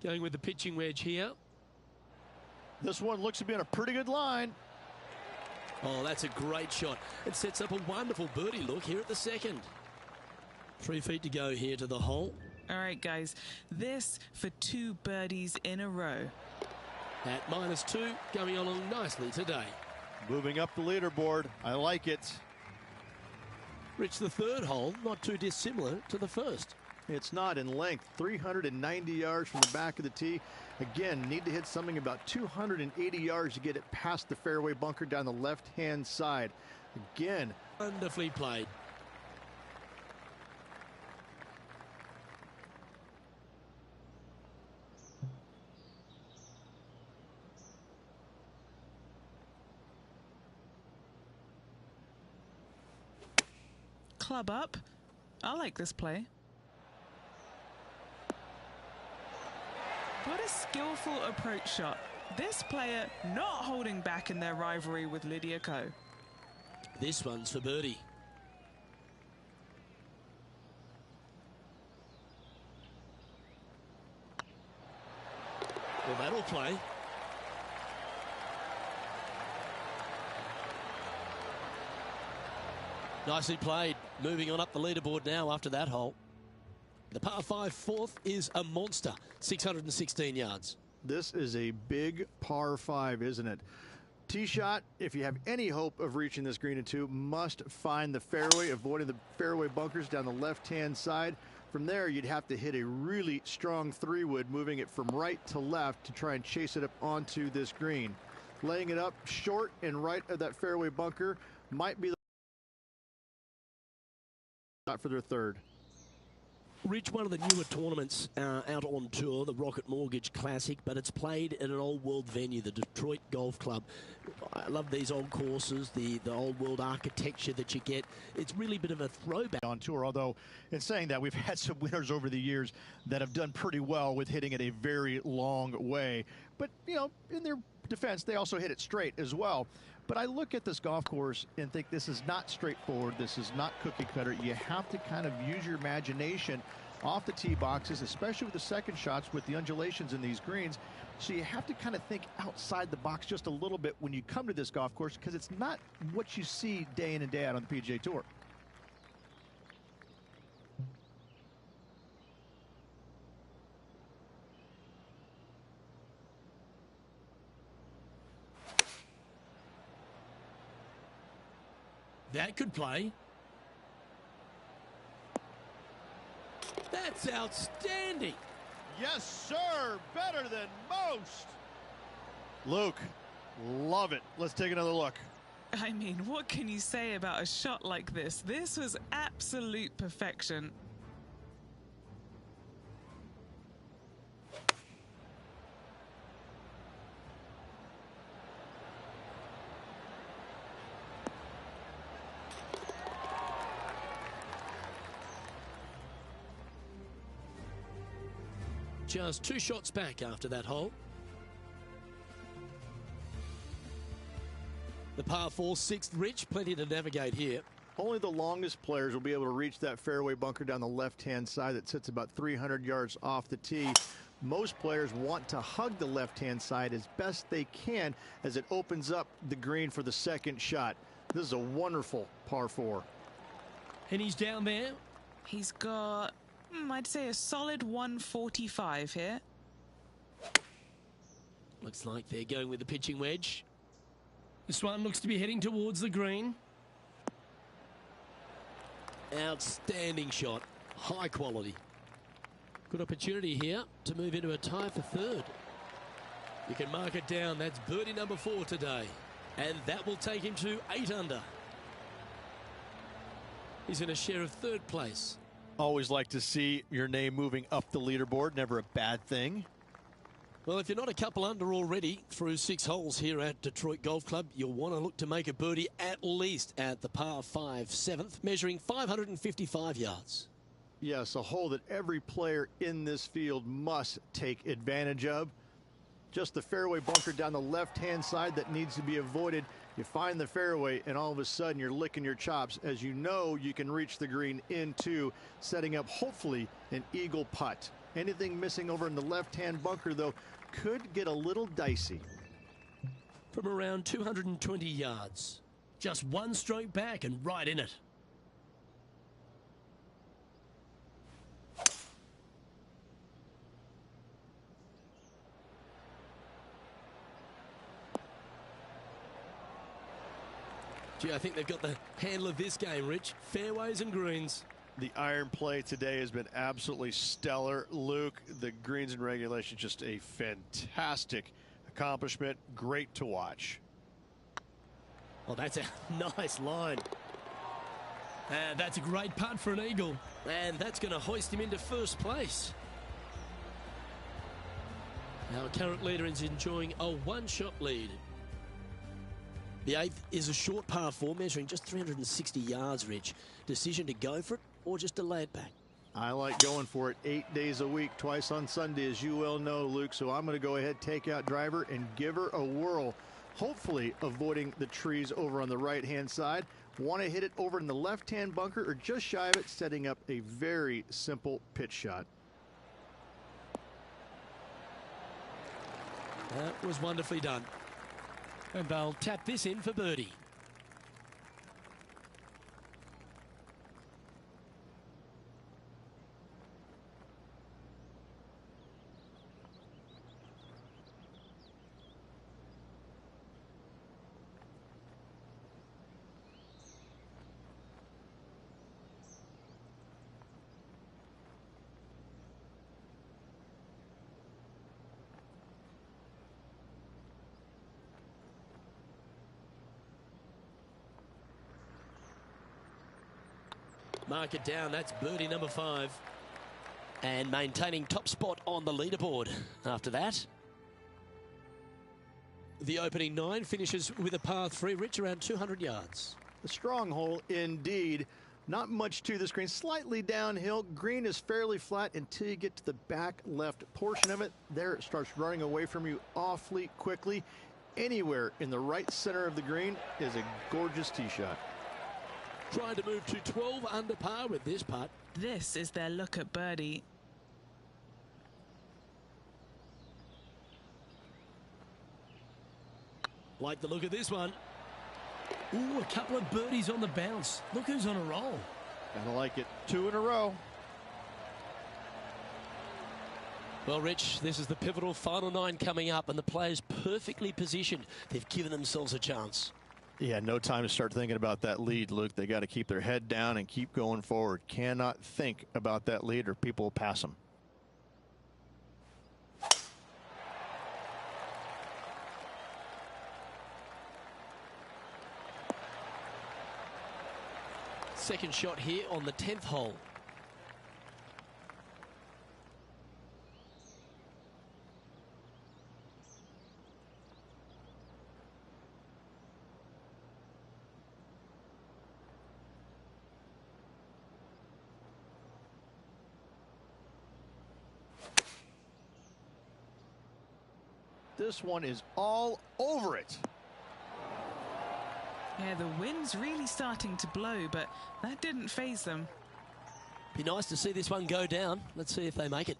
Going with the pitching wedge here. This one looks to be on a pretty good line. Oh, that's a great shot. It sets up a wonderful birdie look here at the second. 3 feet to go here to the hole. All right, guys. This for 2 birdies in a row. At -2, going along nicely today. Moving up the leaderboard. I like it. Rich, the third hole, not too dissimilar to the first. It's not in length. 390 yards from the back of the tee. Again, need to hit something about 280 yards to get it past the fairway bunker down the left-hand side. Again. Wonderfully played. Club up. I like this play. What a skillful approach shot. This player not holding back in their rivalry with Lydia Ko. This one's for birdie. Well, that'll play. Nicely played. Moving on up the leaderboard now after that hole. The par 5 fourth is a monster, 616 yards. This is a big par 5, isn't it? Tee shot, if you have any hope of reaching this green in 2, must find the fairway, avoiding the fairway bunkers down the left-hand side. From there, you'd have to hit a really strong 3-wood, moving it from right to left to try and chase it up onto this green. Laying it up short and right of that fairway bunker might be the shot for their third. Rich, one of the newer tournaments out on tour, the Rocket Mortgage Classic, but it's played at an old world venue, the Detroit Golf Club. I love these old courses, the old world architecture that you get. It's really a bit of a throwback. On tour, although in saying that, we've had some winners over the years that have done pretty well with hitting it a very long way. But, you know, in their defense, they also hit it straight as well. But I look at this golf course and think this is not straightforward. This is not cookie cutter. You have to kind of use your imagination off the tee boxes, especially with the second shots with the undulations in these greens. So you have to kind of think outside the box just a little bit when you come to this golf course, because it's not what you see day in and day out on the PGA Tour. That could play. That's outstanding. Yes, sir. Better than most. Luke, love it. Let's take another look. I mean, what can you say about a shot like this? This was absolute perfection. Just 2 shots back after that hole. The par 4 6th, Rich, plenty to navigate here. Only the longest players will be able to reach that fairway bunker down the left-hand side that sits about 300 yards off the tee. Most players want to hug the left-hand side as best they can as it opens up the green for the second shot. This is a wonderful par 4. And he's down there. He's got, I'd say, a solid 145 here. Looks like they're going with the pitching wedge. This one looks to be heading towards the green. Outstanding shot. High quality. Good opportunity here to move into a tie for third. You can mark it down. That's birdie number 4 today. And that will take him to 8 under. He's in a share of third place. Always like to see your name moving up the leaderboard. Never a bad thing. Well, if you're not a couple under already through 6 holes here at Detroit Golf Club, you'll want to look to make a birdie at least at the par 5 7th, measuring 555 yards. Yes, a hole that every player in this field must take advantage of. Just the fairway bunker down the left-hand side that needs to be avoided. You find the fairway, and all of a sudden you're licking your chops as you know you can reach the green into setting up, hopefully, an eagle putt. Anything missing over in the left-hand bunker, though, could get a little dicey. From around 220 yards. Just one stroke back and right in it. Gee, I think they've got the handle of this game, Rich. Fairways and greens. The iron play today has been absolutely stellar. Luke, the greens and regulation, just a fantastic accomplishment. Great to watch. Well, that's a nice line. And that's a great putt for an eagle. And that's going to hoist him into first place. Our current leader is enjoying a one-shot lead. The 8th is a short par 4, measuring just 360 yards, Rich. Decision to go for it or just delay it back? I like going for it 8 days a week, twice on Sunday, as you well know, Luke. So I'm going to go ahead, take out driver, and give her a whirl. Hopefully avoiding the trees over on the right-hand side. Want to hit it over in the left-hand bunker or just shy of it, setting up a very simple pitch shot. That was wonderfully done. And they'll tap this in for birdie. Mark it down. That's birdie number 5. And maintaining top spot on the leaderboard after that. The opening 9 finishes with a par 3, Rich, around 200 yards. A strong hole indeed. Not much to this green. Slightly downhill. Green is fairly flat until you get to the back left portion of it. There it starts running away from you awfully quickly. Anywhere in the right center of the green is a gorgeous tee shot. Trying to move to 12 under par with this putt. This is their look at birdie. Like the look of this one. Ooh, a couple of birdies on the bounce. Look who's on a roll. Gotta like it. 2 in a row. Well, Rich, this is the pivotal final 9 coming up, and the players perfectly positioned. They've given themselves a chance. Yeah, no time to start thinking about that lead, Luke. They got to keep their head down and keep going forward. Cannot think about that lead or people will pass them. Second shot here on the 10th hole. This one is all over it. Yeah, the wind's really starting to blow, but that didn't faze them. Be nice to see this one go down. Let's see if they make it.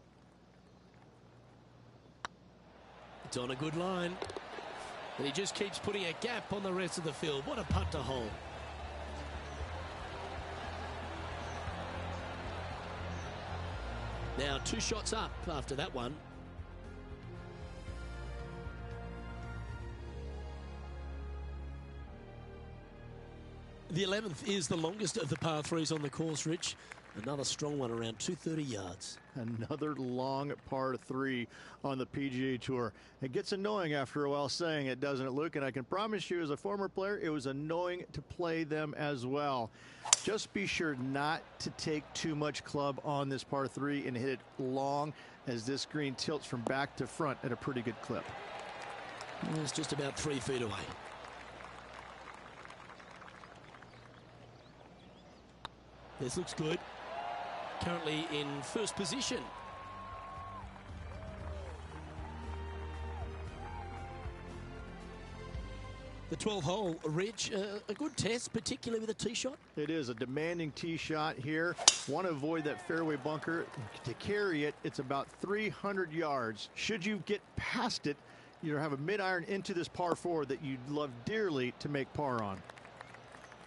It's on a good line. And he just keeps putting a gap on the rest of the field. What a putt to hole. Now 2 shots up after that one. The 11th is the longest of the par 3s on the course, Rich. Another strong one around 230 yards. Another long par 3 on the PGA Tour. It gets annoying after a while saying it, doesn't it, Luke? And I can promise you, as a former player, it was annoying to play them as well. Just be sure not to take too much club on this par 3 and hit it long, as this green tilts from back to front at a pretty good clip. It's just about 3 feet away. This looks good. Currently in first position. The 12th hole, Rich, a good test, particularly with a tee shot. It is a demanding tee shot here. Want to avoid that fairway bunker. To carry it, it's about 300 yards. Should you get past it, you'll have a mid-iron into this par 4 that you'd love dearly to make par on.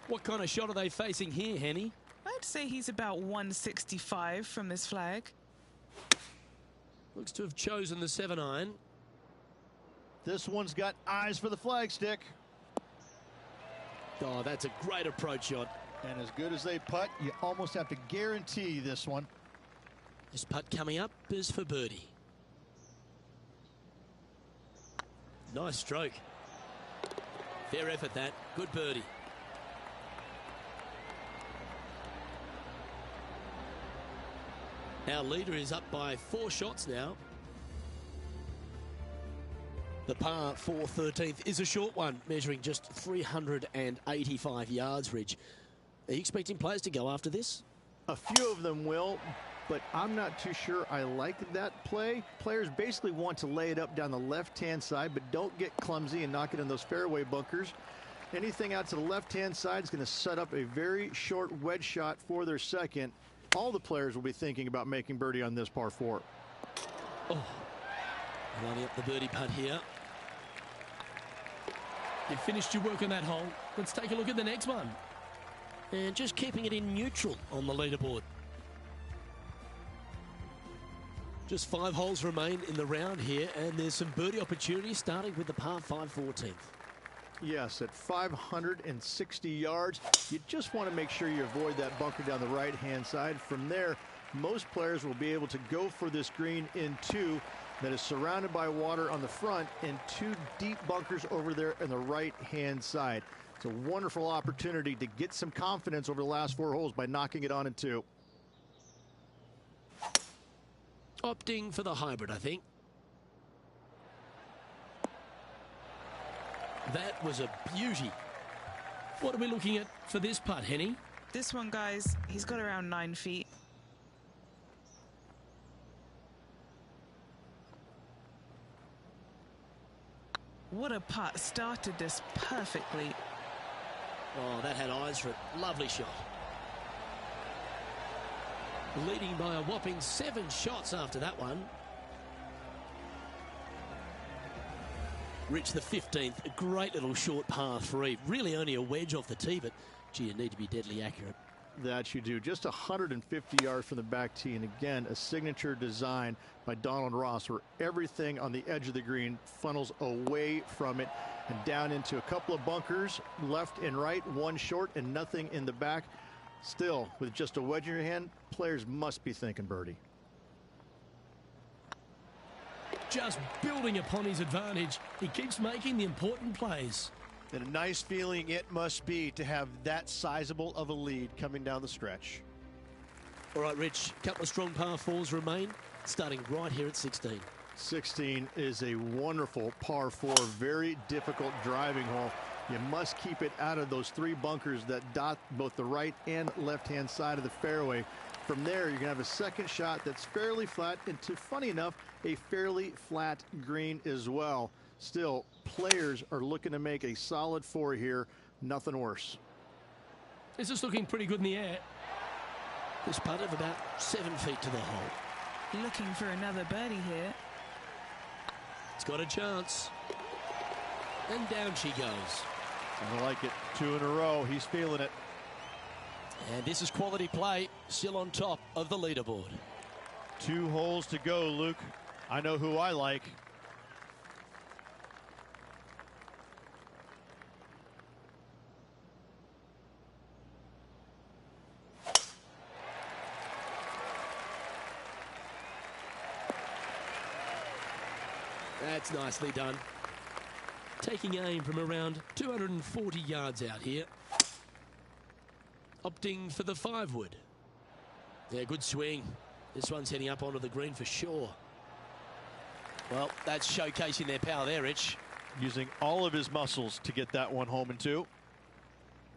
What kind of shot are they facing here, Henny? I'd say he's about 165 from this flag. Looks to have chosen the 7-iron. This one's got eyes for the flagstick. Oh, that's a great approach shot. And as good as they putt, you almost have to guarantee this one. This putt coming up is for birdie. Nice stroke. Fair effort that. Good birdie. Our leader is up by 4 shots now. The par 4 13th is a short one, measuring just 385 yards, Rich. Are you expecting players to go after this? A few of them will, but I'm not too sure I like that play. Players basically want to lay it up down the left-hand side, but don't get clumsy and knock it in those fairway bunkers. Anything out to the left-hand side is going to set up a very short wedge shot for their second. All the players will be thinking about making birdie on this par 4. Oh, lining up the birdie putt here. You finished your work on that hole. Let's take a look at the next one. And just keeping it in neutral on the leaderboard. Just 5 holes remain in the round here, and there's some birdie opportunities starting with the par 5 14th. Yes, at 560 yards, you just want to make sure you avoid that bunker down the right-hand side. From there, most players will be able to go for this green in 2 that is surrounded by water on the front and 2 deep bunkers over there on the right-hand side. It's a wonderful opportunity to get some confidence over the last 4 holes by knocking it on in 2. Opting for the hybrid, I think. That was a beauty. What are we looking at for this putt, Henny? This one, guys, he's got around 9 feet. What a putt. Started this perfectly. Oh, that had eyes for it. Lovely shot. Leading by a whopping 7 shots after that one. Rich, the 15th, a great little short par 3. Really only a wedge off the tee, but gee, you need to be deadly accurate. That you do. Just 150 yards from the back tee, and again, a signature design by Donald Ross, where everything on the edge of the green funnels away from it and down into a couple of bunkers, left and right, 1 short and nothing in the back. Still, with just a wedge in your hand, players must be thinking birdie. Just building upon his advantage. He keeps making the important plays. And a nice feeling it must be to have that sizable of a lead coming down the stretch. All right, Rich, a couple of strong par 4s remain, starting right here at 16. 16 is a wonderful par 4, very difficult driving hole. You must keep it out of those 3 bunkers that dot both the right and left-hand side of the fairway. From there, you're going to have a second shot that's fairly flat, and funny enough, a fairly flat green as well. Still, players are looking to make a solid 4 here. Nothing worse. This is looking pretty good in the air. This putt of about 7 feet to the hole. Looking for another birdie here. It's got a chance. And down she goes. I like it. 2 in a row. He's feeling it. And this is quality play, still on top of the leaderboard. 2 holes to go, Luke. I know who I like. That's nicely done. Taking aim from around 240 yards out here. Opting for the 5-wood. Yeah, good swing. This one's heading up onto the green for sure. Well, that's showcasing their power there, Rich. Using all of his muscles to get that one home in 2.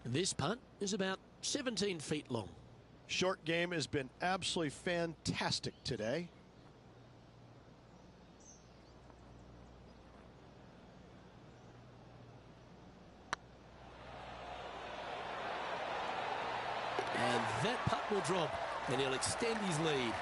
This putt is about 17 feet long. Short game has been absolutely fantastic today. That putt will drop, and he'll extend his lead.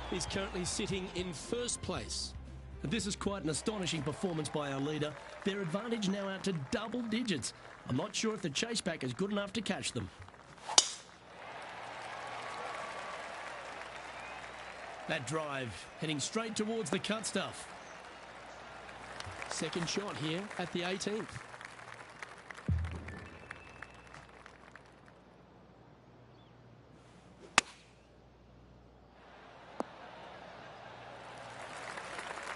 He's currently sitting in first place. This is quite an astonishing performance by our leader. Their advantage now out to double digits. I'm not sure if the chase back is good enough to catch them. That drive heading straight towards the cut stuff. Second shot here at the 18th.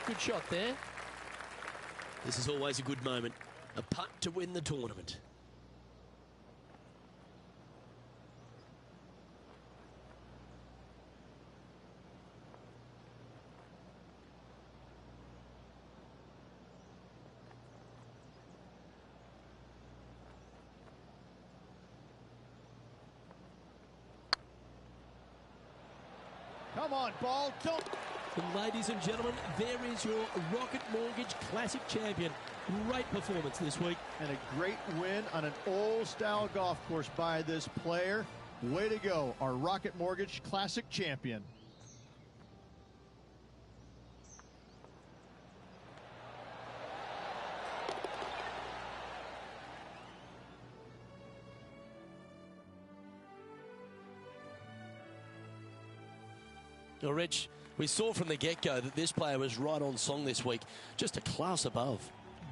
Good shot there. This is always a good moment. A putt to win the tournament. Come on, ball. Don't. And ladies and gentlemen, there is your Rocket Mortgage Classic champion. Great performance this week. And a great win on an old-style golf course by this player. Way to go, our Rocket Mortgage Classic champion. Well, Rich, we saw from the get-go that this player was right on song this week, just a class above.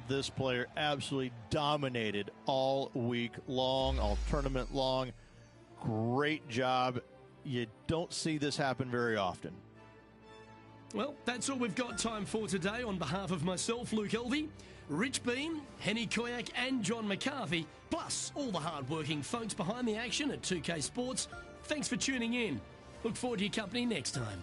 This player absolutely dominated all week long, all tournament long. Great job. You don't see this happen very often. Well, that's all we've got time for today. On behalf of myself, Luke Elvey, Rich Beam, Henny Koyak and John McCarthy, plus all the hard-working folks behind the action at 2K Sports, thanks for tuning in. Look forward to your company next time.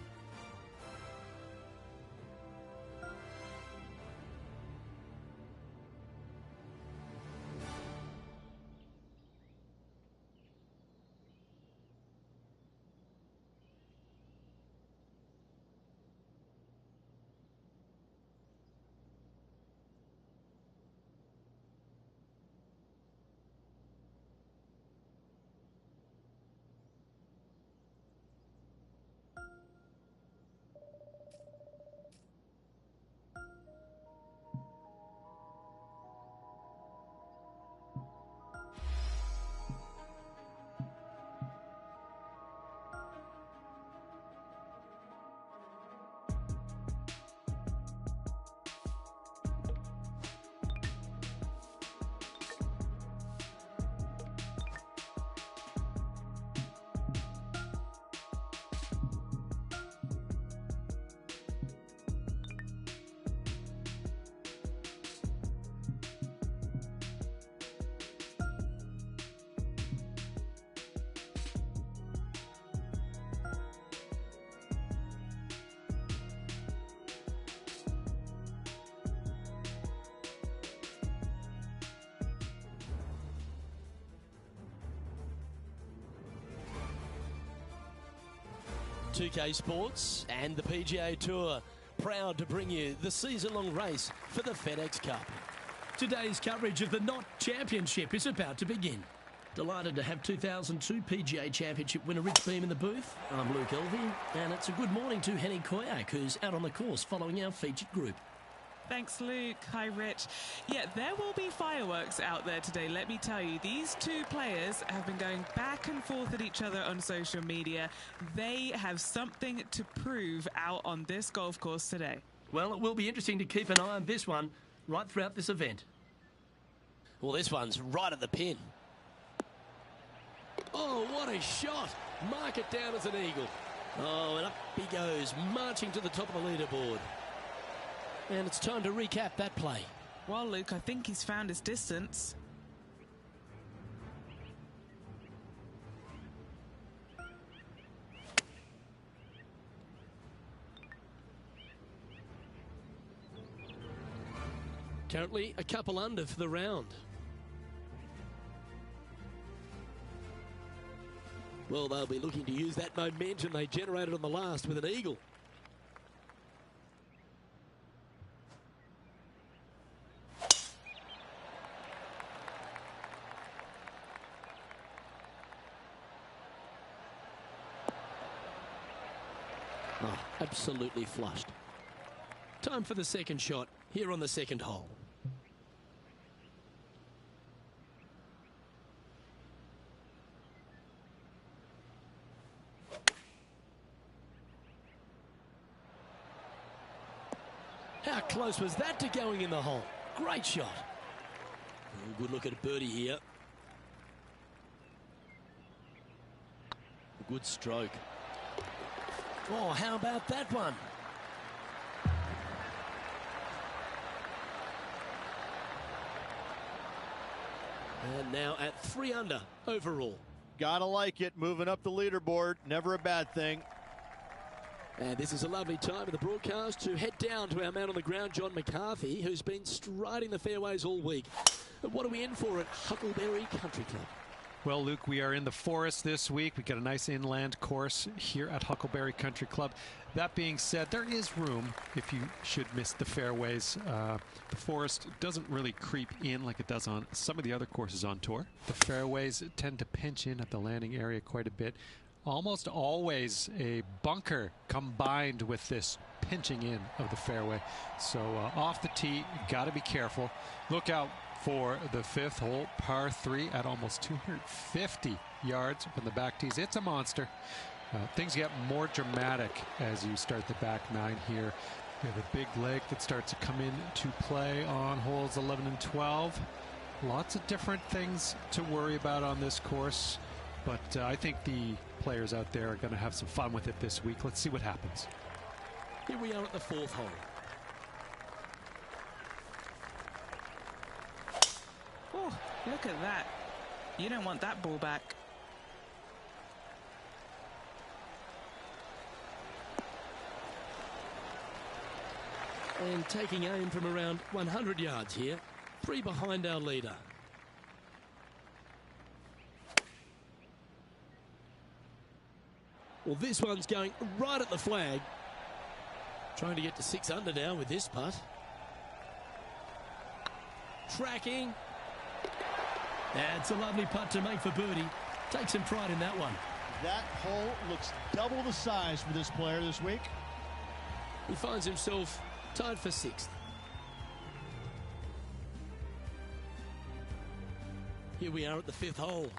.2K Sports and the PGA Tour, proud to bring you the season-long race for the FedEx Cup. Today's coverage of the Knot Championship is about to begin. Delighted to have 2002 PGA Championship winner Rich Beam in the booth. I'm Luke Elvey, and it's a good morning to Henny Koyak, who's out on the course following our featured group. Thanks, Luke. Hi, Rich. Yeah, there will be fireworks out there today, let me tell you. These two players have been going back and forth at each other on social media. They have something to prove out on this golf course today. Well, it will be interesting to keep an eye on this one right throughout this event. Well, this one's right at the pin. Oh, what a shot. Mark it down as an eagle. Oh, and up he goes, marching to the top of the leaderboard. And it's time to recap that play. Well, Luke, I think he's found his distance. Currently a couple under for the round. Well, they'll be looking to use that momentum they generated on the last with an eagle. Absolutely flushed. Time for the second shot here on the second hole. How close was that to going in the hole? Great shot. Oh, good look at a birdie here. Good stroke. Oh, how about that one? And now at 3 under overall. Gotta like it, moving up the leaderboard, never a bad thing. And this is a lovely time of the broadcast to head down to our man on the ground, John McCarthy, who's been striding the fairways all week. And what are we in for at Huckleberry Country Club? Well, Luke, we are in the forest this week. We've got a nice inland course here at Huckleberry Country Club. That being said, there is room if you should miss the fairways. The forest doesn't really creep in like it does on some of the other courses on tour. The fairways tend to pinch in at the landing area quite a bit. Almost always a bunker combined with this pinching in of the fairway. So off the tee, got to be careful. Look out for the 5th hole, par 3 at almost 250 yards from the back tees. It's a monster. Things get more dramatic as you start the back 9 here. We have a big lake that starts to come into play on holes 11 and 12. Lots of different things to worry about on this course, but I think the players out there are going to have some fun with it this week. Let's see what happens. Here we are at the 4th hole. Oh, look at that. You don't want that ball back. And taking aim from around 100 yards here. 3 behind our leader. Well, this one's going right at the flag. Trying to get to 6 under now with this putt. Tracking. That's a lovely putt to make for birdie. Take some pride in that one. That hole looks double the size for this player this week. He finds himself tied for 6th. Here we are at the 5th hole.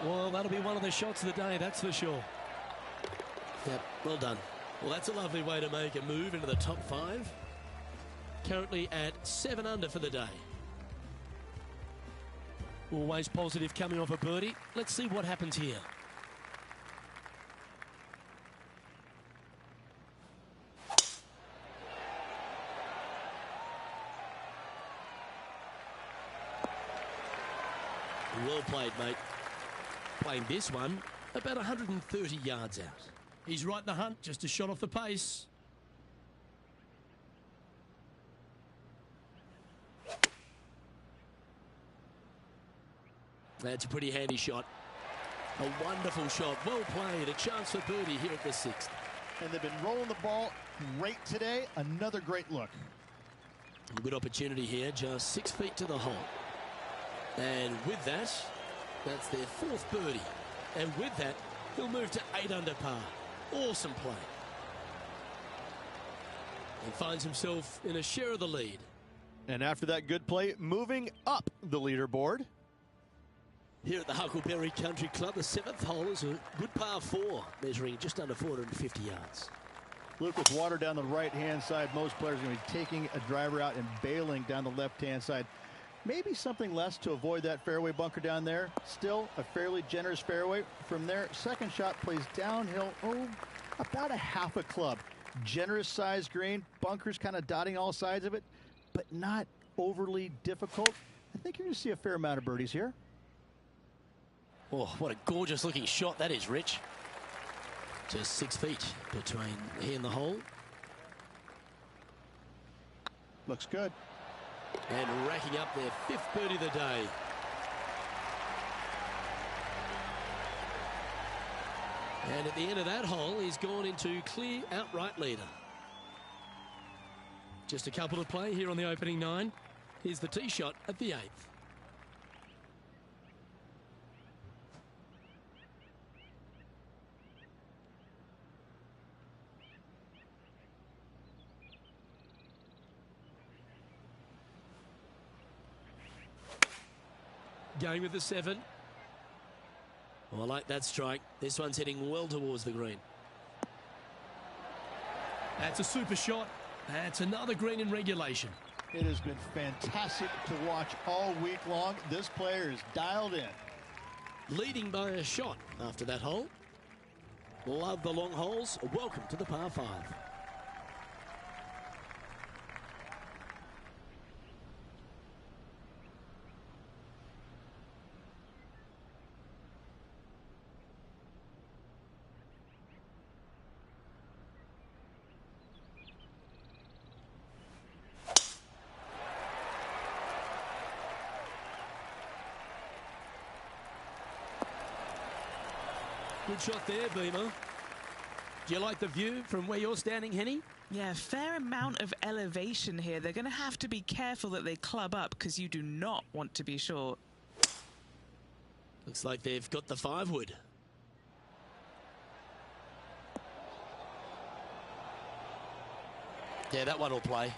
Well, that'll be one of the shots of the day, that's for sure. Yep, well done. Well, that's a lovely way to make a move into the top 5. Currently at 7 under for the day. Always positive coming off a birdie. Let's see what happens here. Well played, mate. Playing this one about 130 yards out. He's right in the hunt, just a shot off the pace. That's a pretty handy shot. A wonderful shot. Well played. A chance for birdie here at the 6th. And they've been rolling the ball great today. Another great look. A good opportunity here. Just 6 feet to the hole. And with that, that's their 4th birdie. And with that, he'll move to 8 under par. Awesome play. He finds himself in a share of the lead. And after that good play, moving up the leaderboard. Here at the Huckleberry Country Club, the 7th hole is a good par 4, measuring just under 450 yards. Luke, with water down the right-hand side, most players are going to be taking a driver out and bailing down the left-hand side. Maybe something less to avoid that fairway bunker down there. Still a fairly generous fairway. From there, second shot plays downhill, about a half a club. Generous sized green, bunkers kind of dotting all sides of it, but not overly difficult. I think you're going to see a fair amount of birdies here. Oh, what a gorgeous looking shot that is, Rich. Just 6 feet between he and the hole. Looks good. And racking up their 5th birdie of the day. And at the end of that hole, he's gone into clear outright leader. Just a couple to play here on the opening 9. Here's the tee shot at the 8th. Going with the 7. Oh, I like that strike. This one's heading well towards the green. That's a super shot. That's another green in regulation. It has been fantastic to watch all week long. This player is dialed in. Leading by a shot after that hole. Love the long holes. Welcome to the par 5. Good shot there, Beamer. Do you like the view from where you're standing, Henny? Yeah, fair amount of elevation here. They're going to have to be careful that they club up because you do not want to be short. Looks like they've got the 5 wood. Yeah, that one will play.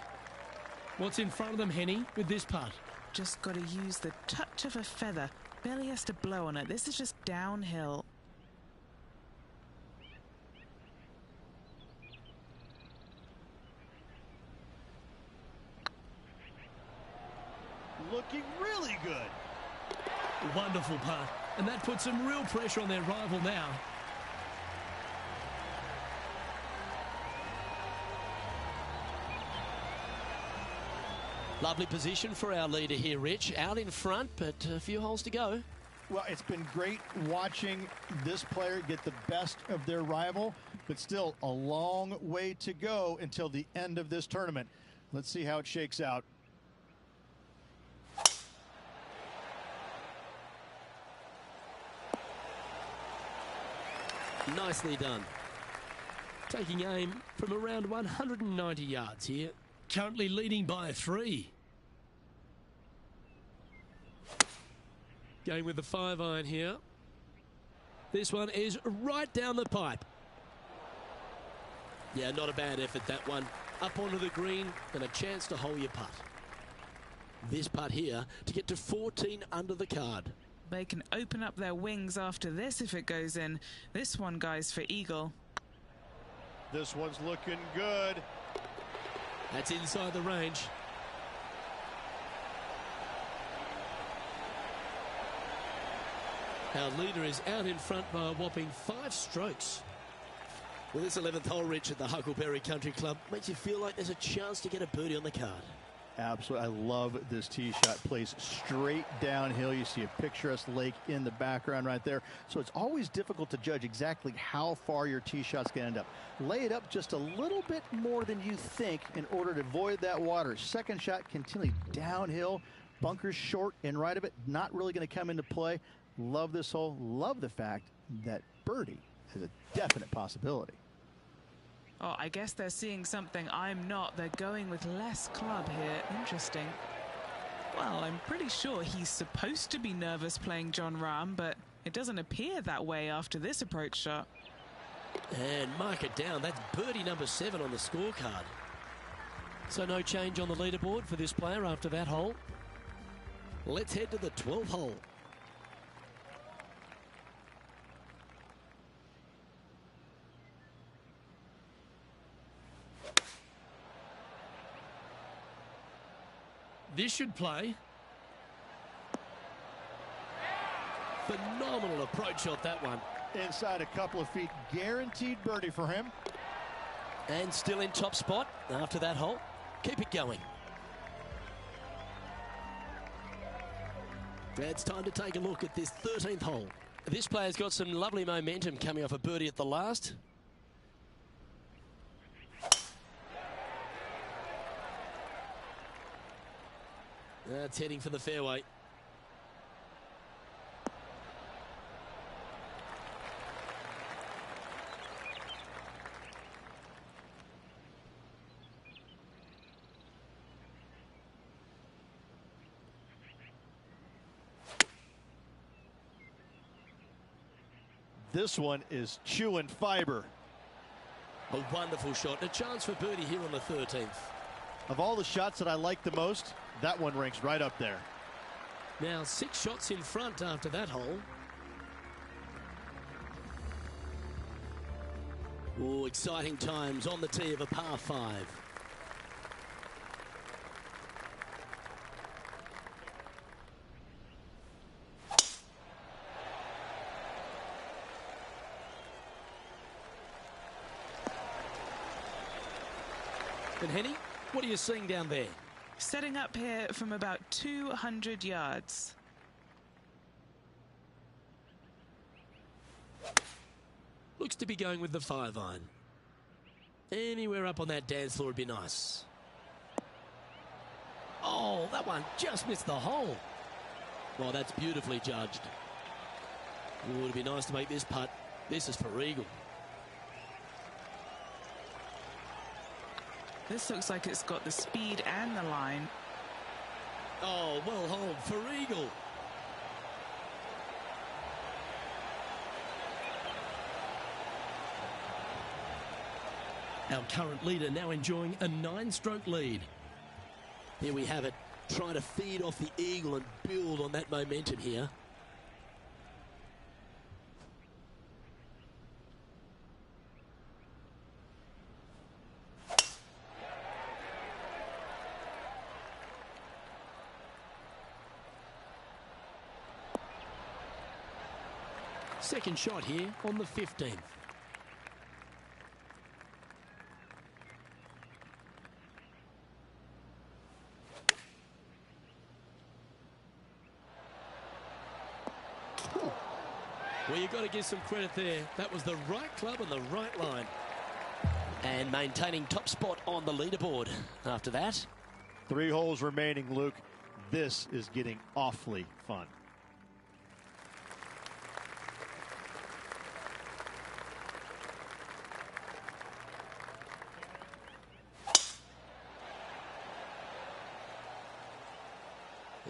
What's in front of them, Henny, with this putt? Just got to use the touch of a feather. Barely has to blow on it. This is just downhill. Looking really good. Wonderful putt. And that puts some real pressure on their rival now. Lovely position for our leader here, Rich. Out in front, but a few holes to go. Well, it's been great watching this player get the best of their rival, but still a long way to go until the end of this tournament. Let's see how it shakes out. Nicely done. Taking aim from around 190 yards here. Currently leading by a 3. Going with the 5-iron here. This one is right down the pipe. Yeah, not a bad effort, that one. Up onto the green and a chance to hole your putt. This putt here to get to 14 under the card. They can open up their wings after this if it goes in. This one, guys, for eagle. This one's looking good. That's inside the range. Our leader is out in front by a whopping 5 strokes. Well, this 11th hole, Rich, at the Huckleberry Country Club makes you feel like there's a chance to get a birdie on the card. Absolutely. I love this tee shot. Plays straight downhill. You see a picturesque lake in the background right there. So it's always difficult to judge exactly how far your tee shot's going to end up. Lay it up just a little bit more than you think in order to avoid that water. Second shot continually downhill. Bunkers short and right of it. Not really going to come into play. Love this hole. Love the fact that birdie is a definite possibility. Oh, I guess they're seeing something I'm not. They're going with less club here. Interesting. Well, I'm pretty sure he's supposed to be nervous playing John Rahm, but it doesn't appear that way after this approach shot. And mark it down. That's birdie number 7 on the scorecard. So no change on the leaderboard for this player after that hole. Let's head to the 12th hole. This should play. Phenomenal approach shot, that one. Inside a couple of feet, guaranteed birdie for him. And still in top spot after that hole. Keep it going. It's time to take a look at this 13th hole. This player's got some lovely momentum coming off a birdie at the last. That's heading for the fairway. This one is chewing fiber. A wonderful shot. A chance for birdie here on the 13th. Of all the shots that I like the most, that one ranks right up there. Now 6 shots in front after that hole. Oh, exciting times on the tee of a par 5. And Henny, what are you seeing down there? Setting up here from about 200 yards. Looks to be going with the 5-iron. Anywhere up on that dance floor would be nice. Oh, that one just missed the hole. Well, that's beautifully judged. It would be nice to make this putt. This is for eagle. This looks like it's got the speed and the line. Oh, well holed for eagle. Our current leader now enjoying a 9-stroke lead. Here we have it, trying to feed off the eagle and build on that momentum here. Second shot here on the 15th. Well, you've got to give some credit there. That was the right club and the right line. And maintaining top spot on the leaderboard after that. 3 holes remaining, Luke. This is getting awfully fun.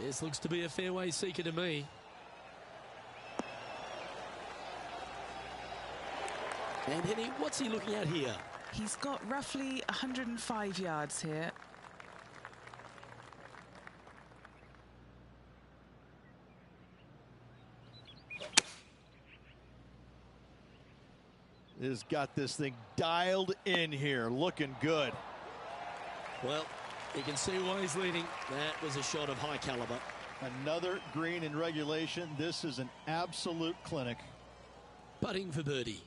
This looks to be a fairway seeker to me. And Henny, what's he looking at here? He's got roughly 105 yards here. Has got this thing dialed in here, looking good. Well, you can see why he's leading. That was a shot of high caliber. Another green in regulation. This is an absolute clinic. Putting for birdie.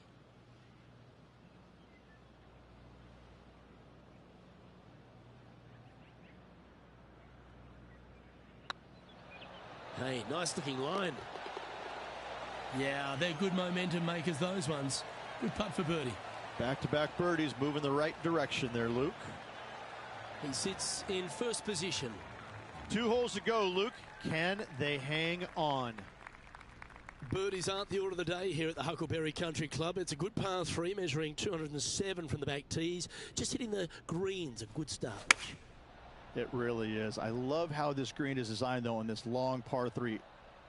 Hey, nice looking line. Yeah, they're good momentum makers, those ones. Good putt for birdie. Back-to-back birdies, moving the right direction there, Luke. He sits in first position. 2 holes to go, Luke. Can they hang on? Birdies aren't the order of the day here at the Huckleberry Country Club. It's a good par 3, measuring 207 from the back tees. Just hitting the greens, a good start. It really is. I love how this green is designed, though, on this long par 3.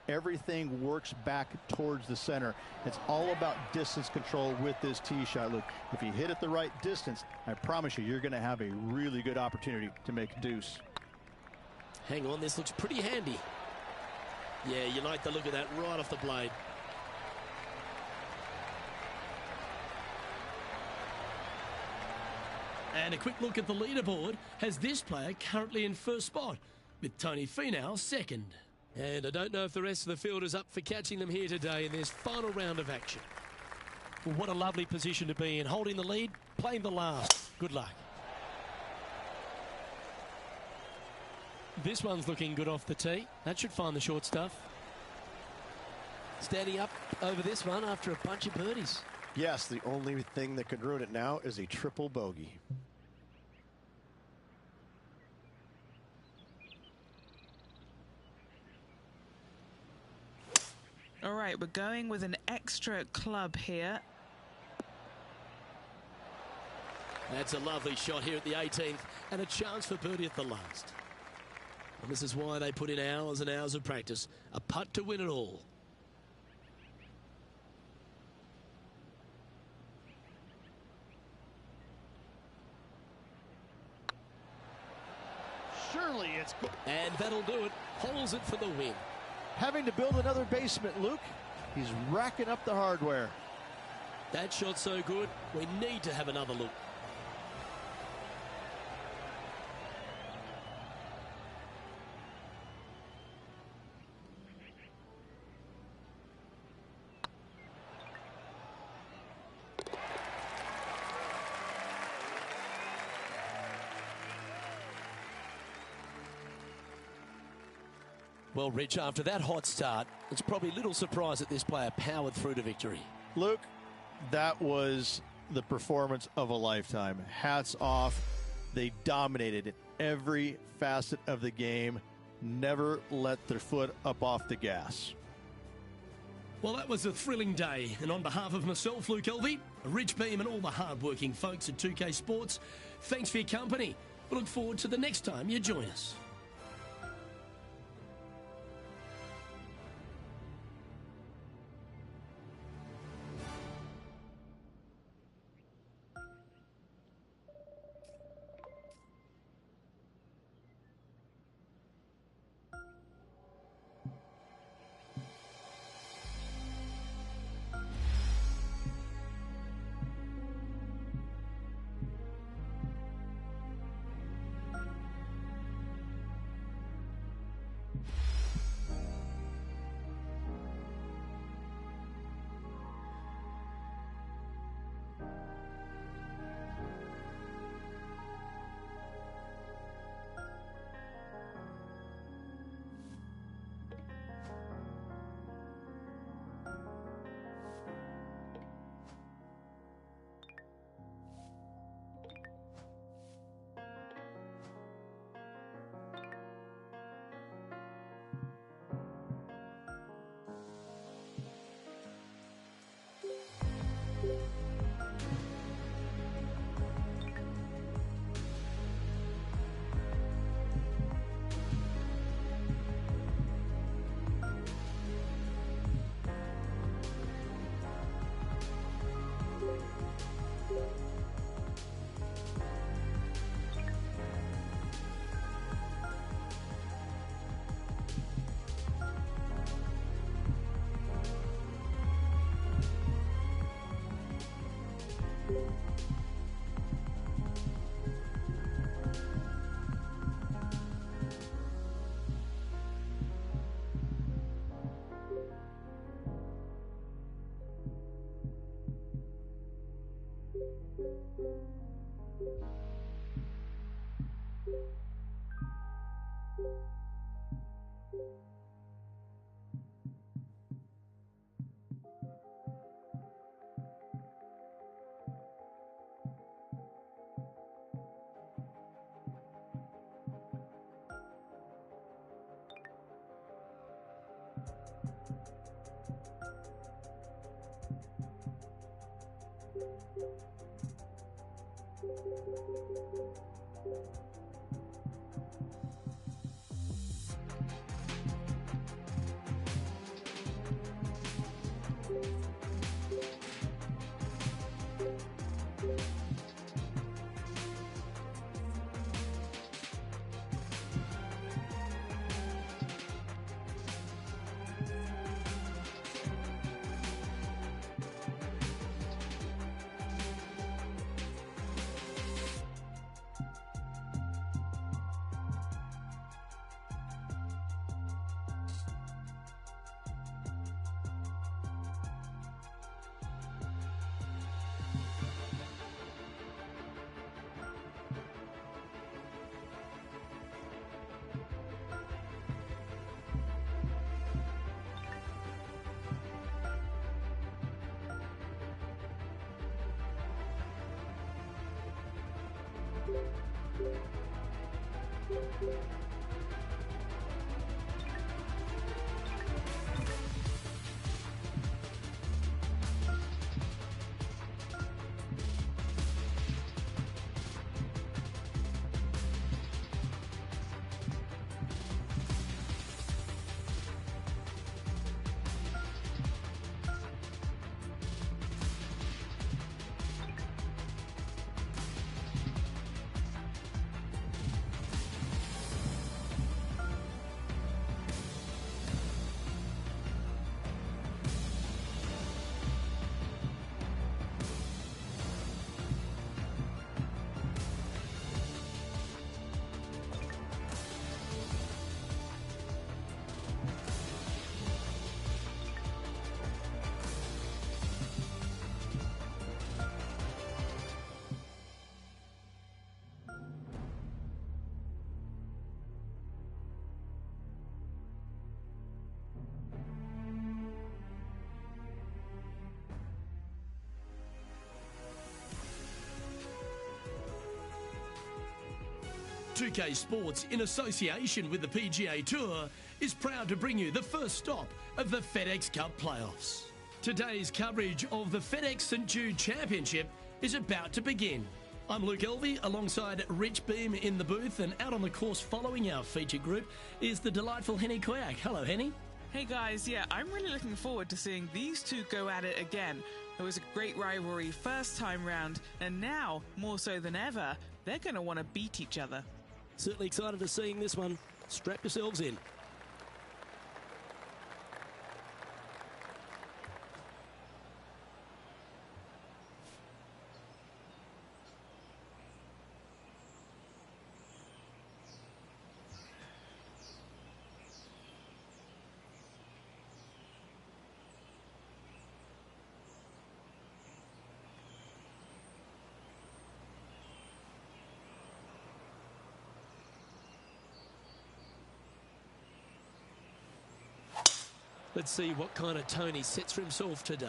Everything works back towards the center. It's all about distance control with this tee shot, Luke. If you hit it the right distance, I promise you're going to have a really good opportunity to make a deuce. Hang on, this looks pretty handy. Yeah, you like the look of that right off the blade. And a quick look at the leaderboard has this player currently in first spot, with Tony Finau second. And I don't know if the rest of the field is up for catching them here today in this final round of action. Well, what a lovely position to be in, holding the lead, playing the last. Good luck. This one's looking good off the tee. That should find the short stuff. Standing up over this one after a bunch of birdies. Yes, the only thing that could ruin it now is a triple bogey. right, we're going with an extra club here. That's a lovely shot here at the 18th, and a chance for birdie at the last. And this is why they put in hours and hours of practice. A putt to win it all. Surely it's good. And that'll do it. Holes it for the win. Having to build another basement, Luke. He's racking up the hardware. That shot's so good, we need to have another look. Well, Rich, after that hot start, it's probably little surprise that this player powered through to victory. Luke, that was the performance of a lifetime. Hats off. They dominated every facet of the game. Never let their foot up off the gas. Well, that was a thrilling day. And on behalf of myself, Luke Elvey, Rich Beam, and all the hard-working folks at 2K Sports, thanks for your company. We look forward to the next time you join us. 2K Sports, in association with the PGA Tour, is proud to bring you the first stop of the FedEx Cup playoffs. Today's coverage of the FedEx St Jude Championship is about to begin. I'm Luke Elvey alongside Rich Beam in the booth, and out on the course following our feature group is the delightful Henny Koyak. Hello, Henny. Hey guys, yeah, I'm really looking forward to seeing these two go at it again. There was a great rivalry first time round, and now, more so than ever, they're going to want to beat each other. Certainly excited to seeing this one. Strap yourselves in. Let's see what kind of tone he sets for himself today.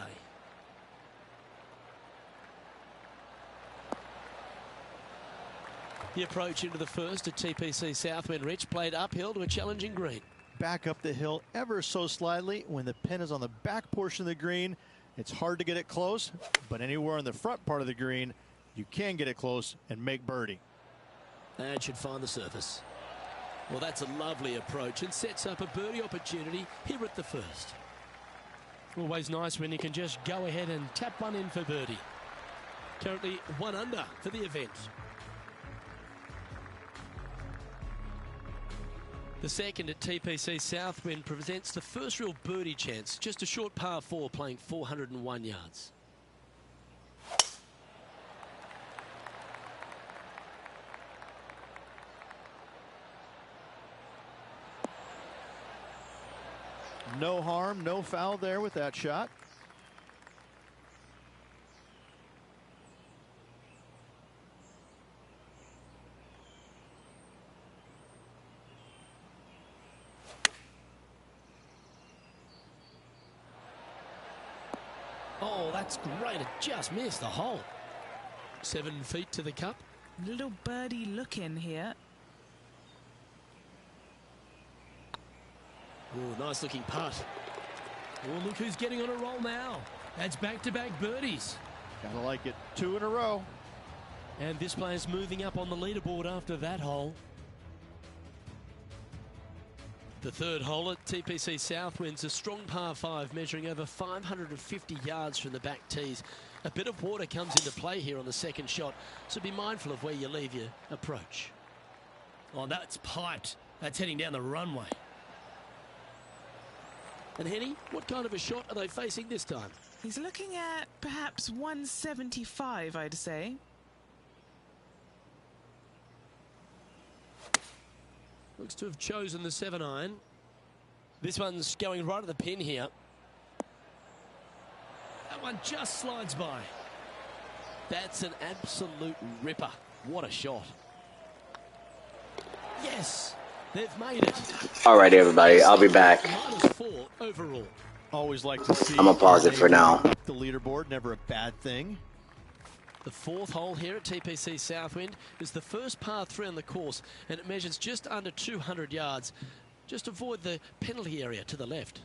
The approach into the first at TPC Southwind. Rich played uphill to a challenging green. Back up the hill ever so slightly. When the pin is on the back portion of the green, it's hard to get it close, but anywhere on the front part of the green, you can get it close and make birdie. And should find the surface. Well, that's a lovely approach and sets up a birdie opportunity here at the first. Always nice when you can just go ahead and tap one in for birdie. Currently 1 under for the event. The second at TPC Southwind presents the first real birdie chance. Just a short par 4 playing 401 yards. No harm, no foul there with that shot. Oh, that's great. It just missed the hole. 7 feet to the cup. Little birdie look in here. Oh, nice looking putt. Oh, look who's getting on a roll now. That's back-to-back birdies. Gotta like it. 2 in a row. And this player's moving up on the leaderboard after that hole. The third hole at TPC Southwind's a strong par 5 measuring over 550 yards from the back tees. A bit of water comes into play here on the second shot, so be mindful of where you leave your approach. Oh, that's piped. That's heading down the runway. And Henny, what kind of a shot are they facing this time? He's looking at perhaps 175, I'd say. Looks to have chosen the 7-iron. This one's going right at the pin here. That one just slides by. That's an absolute ripper. What a shot. Yes, they've made it. All right, everybody, I'll be back. -4 overall. Always like to see. I'm gonna pause it for now. The leaderboard, never a bad thing. The fourth hole here at TPC Southwind is the first par 3 on the course, and it measures just under 200 yards. Just avoid the penalty area to the left.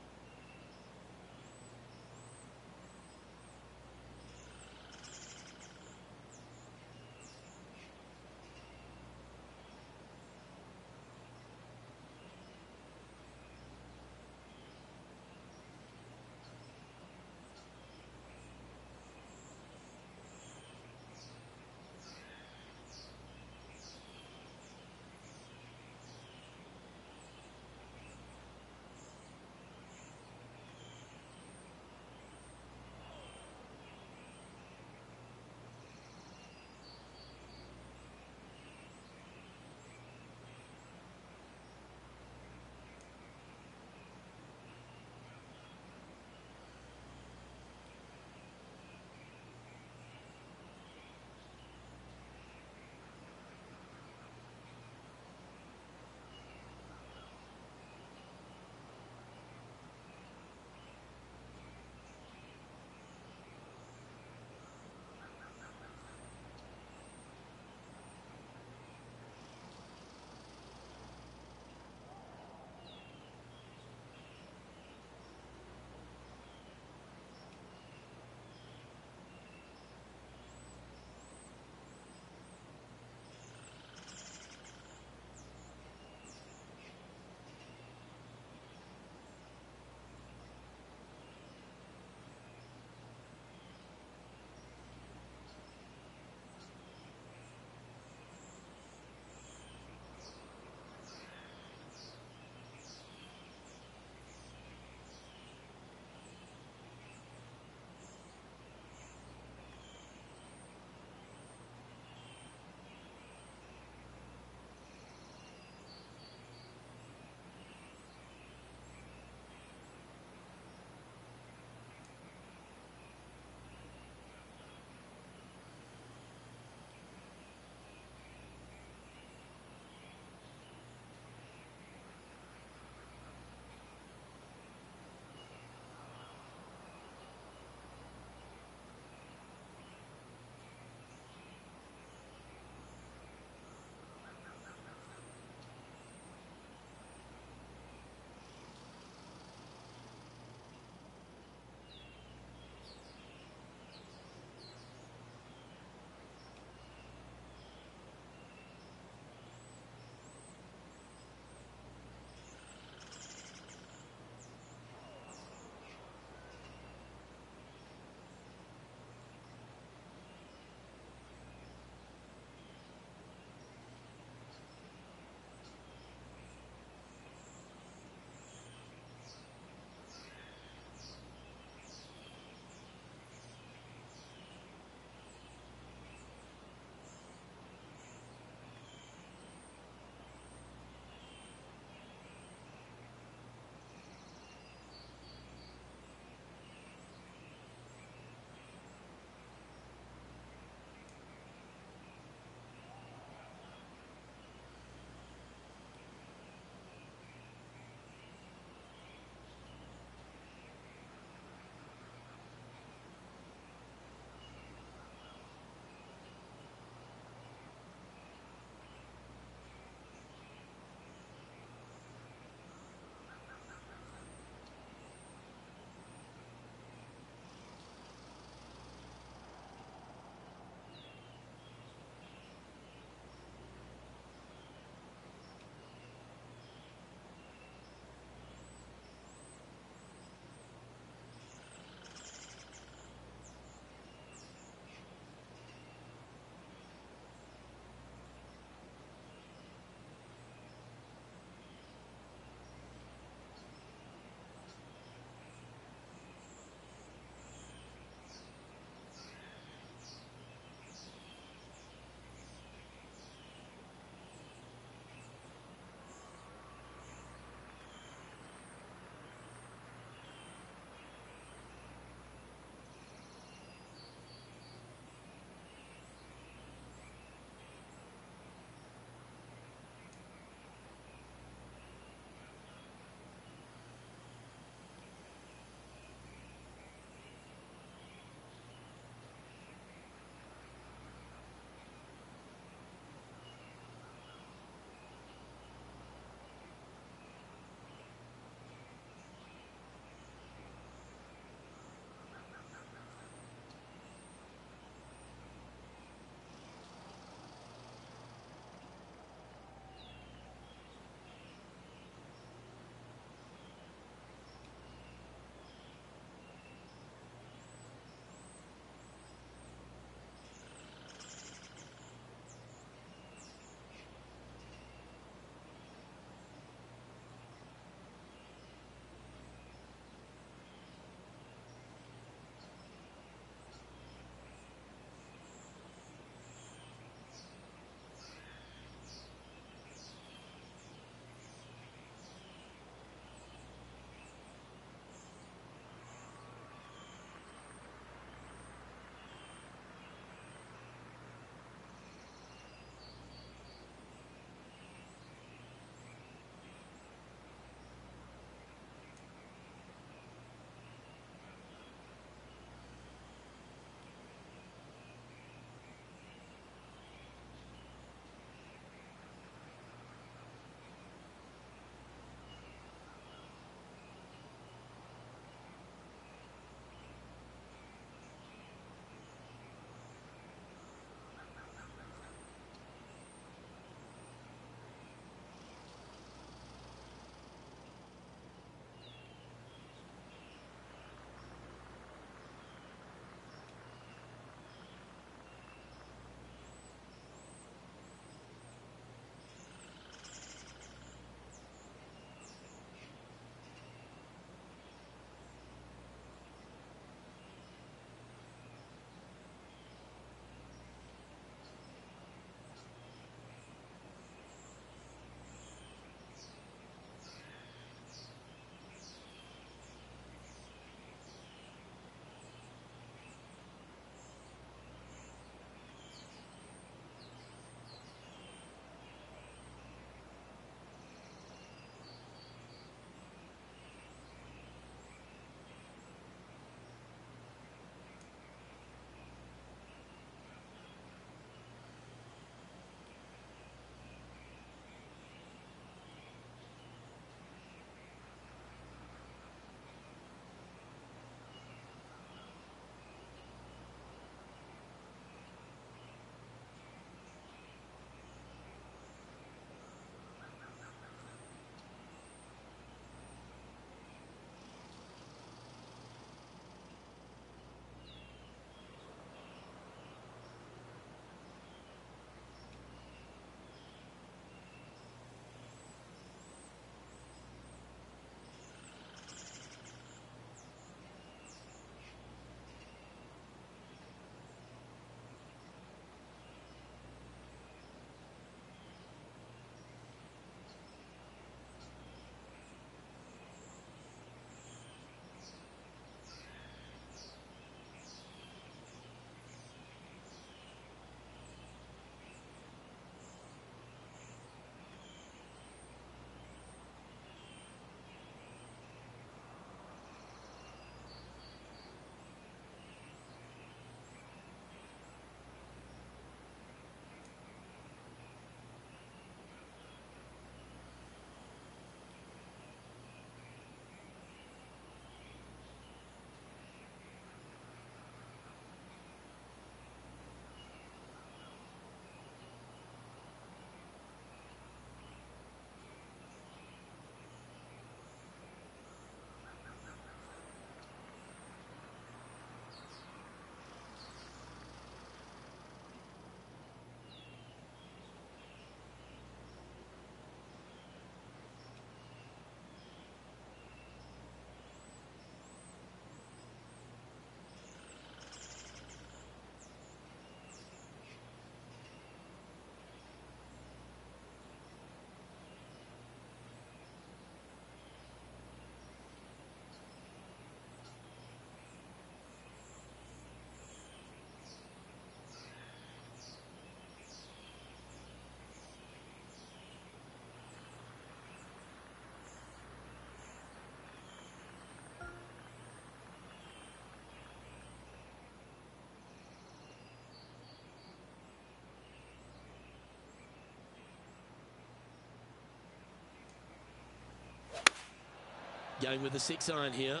Going with the 6-iron here.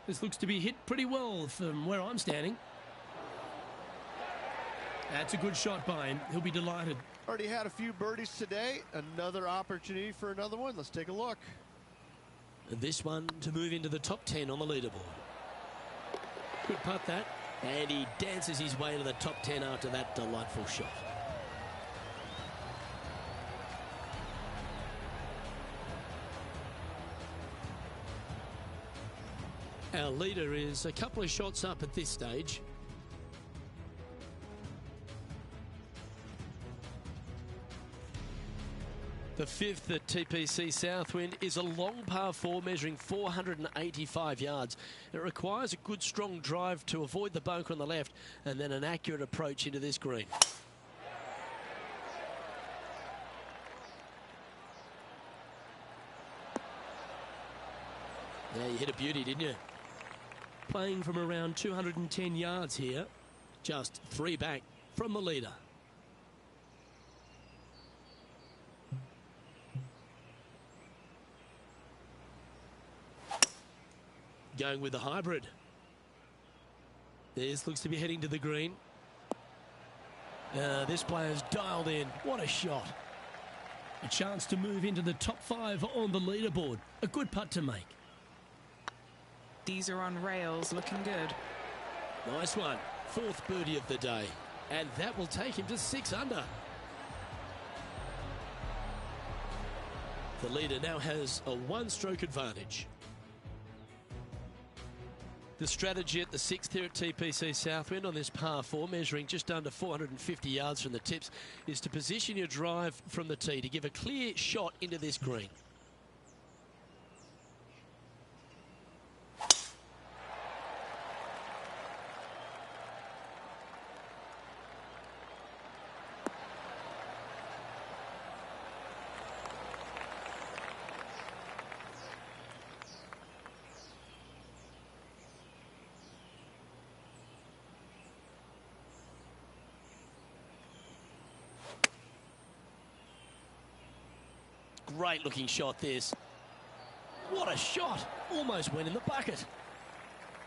This looks to be hit pretty well from where I'm standing. That's a good shot by him. He'll be delighted. Already had a few birdies today. Another opportunity for another one. Let's take a look. And this one to move into the top 10 on the leaderboard. Good putt that. And he dances his way to the top 10 after that delightful shot. Our leader is a couple of shots up at this stage. The fifth at TPC Southwind is a long par 4 measuring 485 yards. It requires a good strong drive to avoid the bunker on the left and then an accurate approach into this green. Yeah, you hit a beauty, didn't you? Playing from around 210 yards here, just 3 back from the leader. Going with the hybrid. This looks to be heading to the green. This player's dialed in. What a shot. A chance to move into the top 5 on the leaderboard. A good putt to make. These are on rails, looking good. Nice one. 4th birdie of the day. And that will take him to 6 under. The leader now has a 1-stroke advantage. The strategy at the 6th here at TPC Southwind on this par 4, measuring just under 450 yards from the tips, is to position your drive from the tee to give a clear shot into this green. Great looking shot this. What a shot. Almost went in the bucket.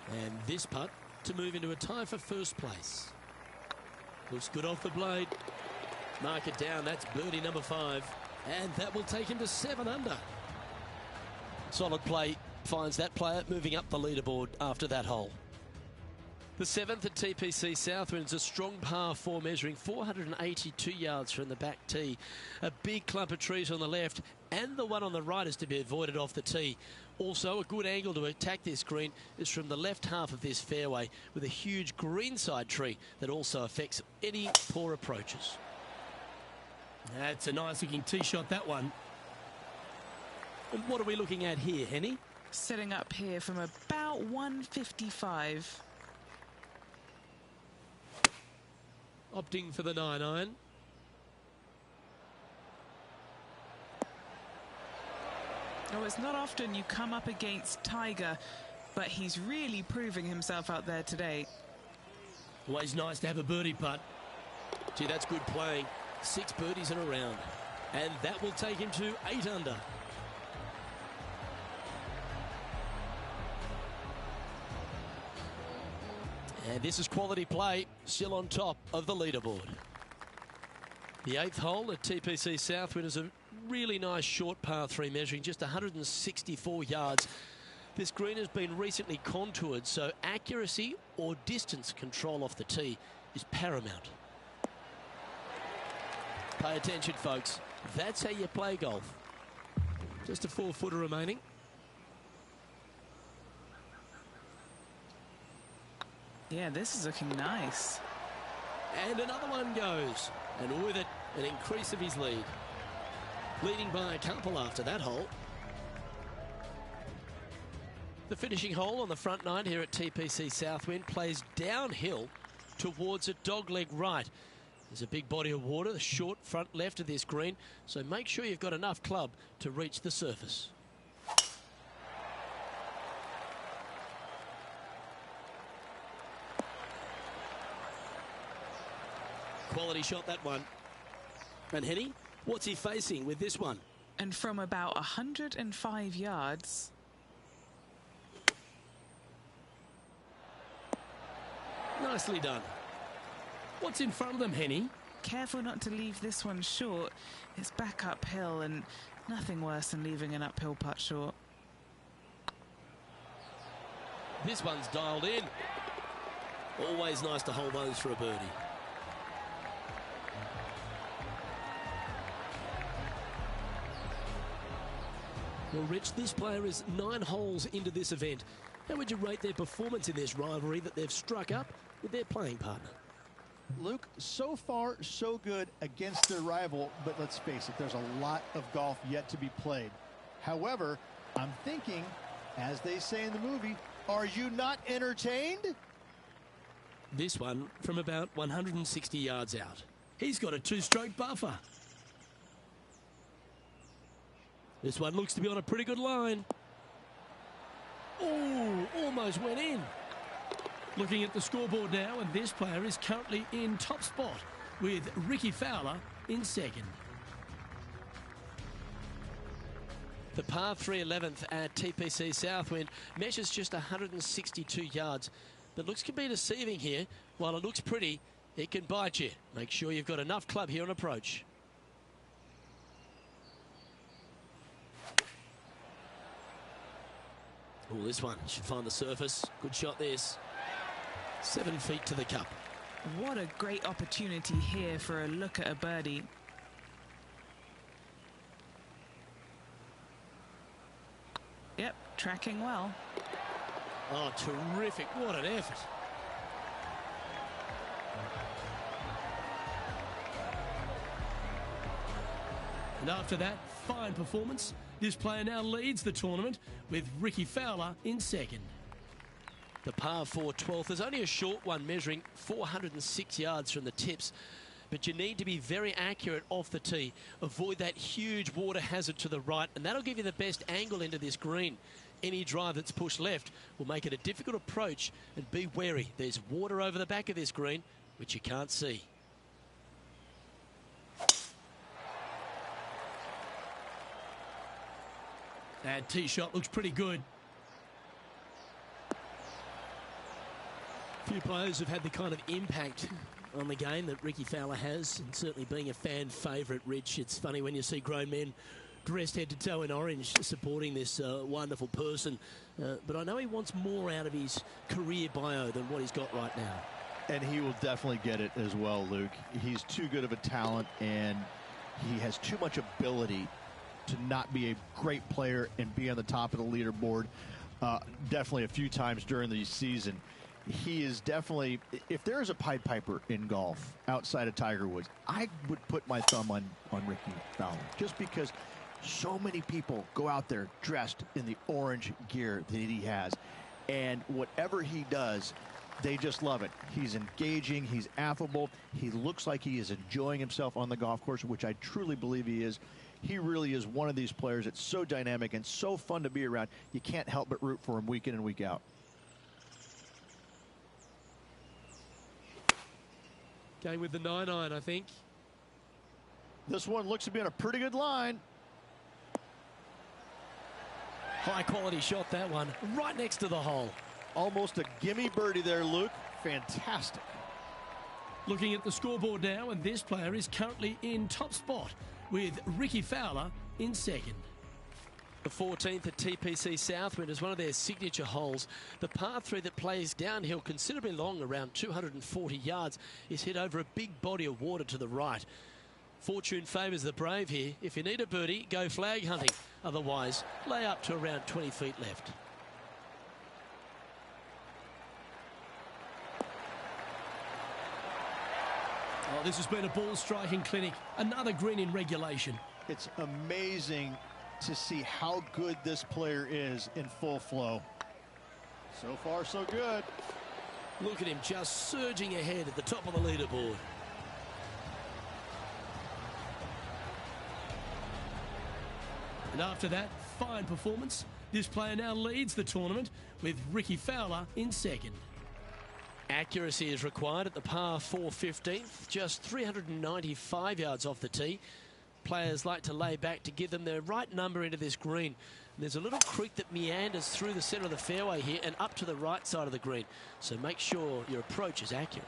And this putt to move into a tie for 1st place. Looks good off the blade. Mark it down. That's birdie number 5. And that will take him to 7 under. Solid play finds that player moving up the leaderboard after that hole. The 7th at TPC Southwind is a strong par 4 measuring 482 yards from the back tee. A big clump of trees on the left and the one on the right is to be avoided off the tee. Also, a good angle to attack this green is from the left half of this fairway with a huge greenside tree that also affects any poor approaches. That's a nice looking tee shot, that one. And what are we looking at here, Henny? Setting up here from about 155. Opting for the 9-iron. Oh, it's not often you come up against Tiger, but he's really proving himself out there today. Always nice to have a birdie putt. Gee, that's good playing. 6 birdies in a round. And that will take him to 8 under. And this is quality play, still on top of the leaderboard. The 8th hole at TPC Southwind is a really nice short par 3 measuring just 164 yards. This green has been recently contoured, so accuracy or distance control off the tee is paramount. Pay attention, folks. That's how you play golf. Just a 4-footer remaining. Yeah, this is looking nice. And another one goes. And with it, an increase of his lead. Leading by a couple after that hole. The finishing hole on the front 9 here at TPC Southwind plays downhill towards a dogleg right. There's a big body of water, the short front left of this green, so make sure you've got enough club to reach the surface. Quality shot, that one. And Henny, what's he facing with this one? And from about 105 yards. Nicely done. What's in front of them, Henny? Careful not to leave this one short. It's back uphill, and nothing worse than leaving an uphill putt short. This one's dialed in. Always nice to hold those for a birdie. Well, Rich, this player is 9 holes into this event. How would you rate their performance in this rivalry that they've struck up with their playing partner? Luke, so far, so good against their rival, but let's face it, there's a lot of golf yet to be played. However, I'm thinking, as they say in the movie, are you not entertained? This one from about 160 yards out. He's got a 2-stroke buffer. This one looks to be on a pretty good line. Oh, almost went in. Looking at the scoreboard now, and this player is currently in top spot with Ricky Fowler in second. The par 3 11th at TPC Southwind measures just 162 yards. But looks can be deceiving here. While it looks pretty, it can bite you. Make sure you've got enough club here on approach. Oh, this one should find the surface. Good shot this. 7 feet to the cup. What a great opportunity here for a look at a birdie. Yep, tracking well. Oh, terrific. What an effort. And after that fine performance, this player now leads the tournament with Ricky Fowler in second. The par 4 12th is only a short one, measuring 406 yards from the tips. But you need to be very accurate off the tee. Avoid that huge water hazard to the right, and that'll give you the best angle into this green. Any drive that's pushed left will make it a difficult approach, and be wary. There's water over the back of this green, which you can't see. That tee shot looks pretty good. Few players have had the kind of impact on the game that Ricky Fowler has, and certainly being a fan favourite, Rich. It's funny when you see grown men dressed head to toe in orange supporting this wonderful person, but I know he wants more out of his career bio than what he's got right now. And he will definitely get it as well, Luke. He's too good of a talent, and he has too much ability to not be a great player and be on the top of the leaderboard definitely a few times during the season. He is definitely, if there is a Pied Piper in golf outside of Tiger Woods, I would put my thumb on Ricky Fowler, just because so many people go out there dressed in the orange gear that he has, and whatever he does, they just love it. He's engaging, he's affable, he looks like he is enjoying himself on the golf course, which I truly believe he is. He really is one of these players that's so dynamic and so fun to be around. You can't help but root for him week in and week out. Going with the 9-iron, I think. This one looks to be on a pretty good line. High quality shot, that one. Right next to the hole. Almost a gimme birdie there, Luke. Fantastic. Looking at the scoreboard now, and this player is currently in top spot with Ricky Fowler in second. The 14th at TPC Southwind is one of their signature holes. The par 3 that plays downhill considerably long, around 240 yards, is hit over a big body of water to the right. Fortune favours the brave here. If you need a birdie, go flag hunting. Otherwise, lay up to around 20 feet left. Oh, this has been a ball striking clinic. Another green in regulation. It's amazing to see how good this player is in full flow. So far, so good. Look at him just surging ahead at the top of the leaderboard. And after that fine performance, this player now leads the tournament with Ricky Fowler in second. Accuracy is required at the par 4 15th, just 395 yards off the tee. players like to lay back to give them their right number into this green. And there's a little creek that meanders through the centre of the fairway here and up to the right side of the green. So make sure your approach is accurate.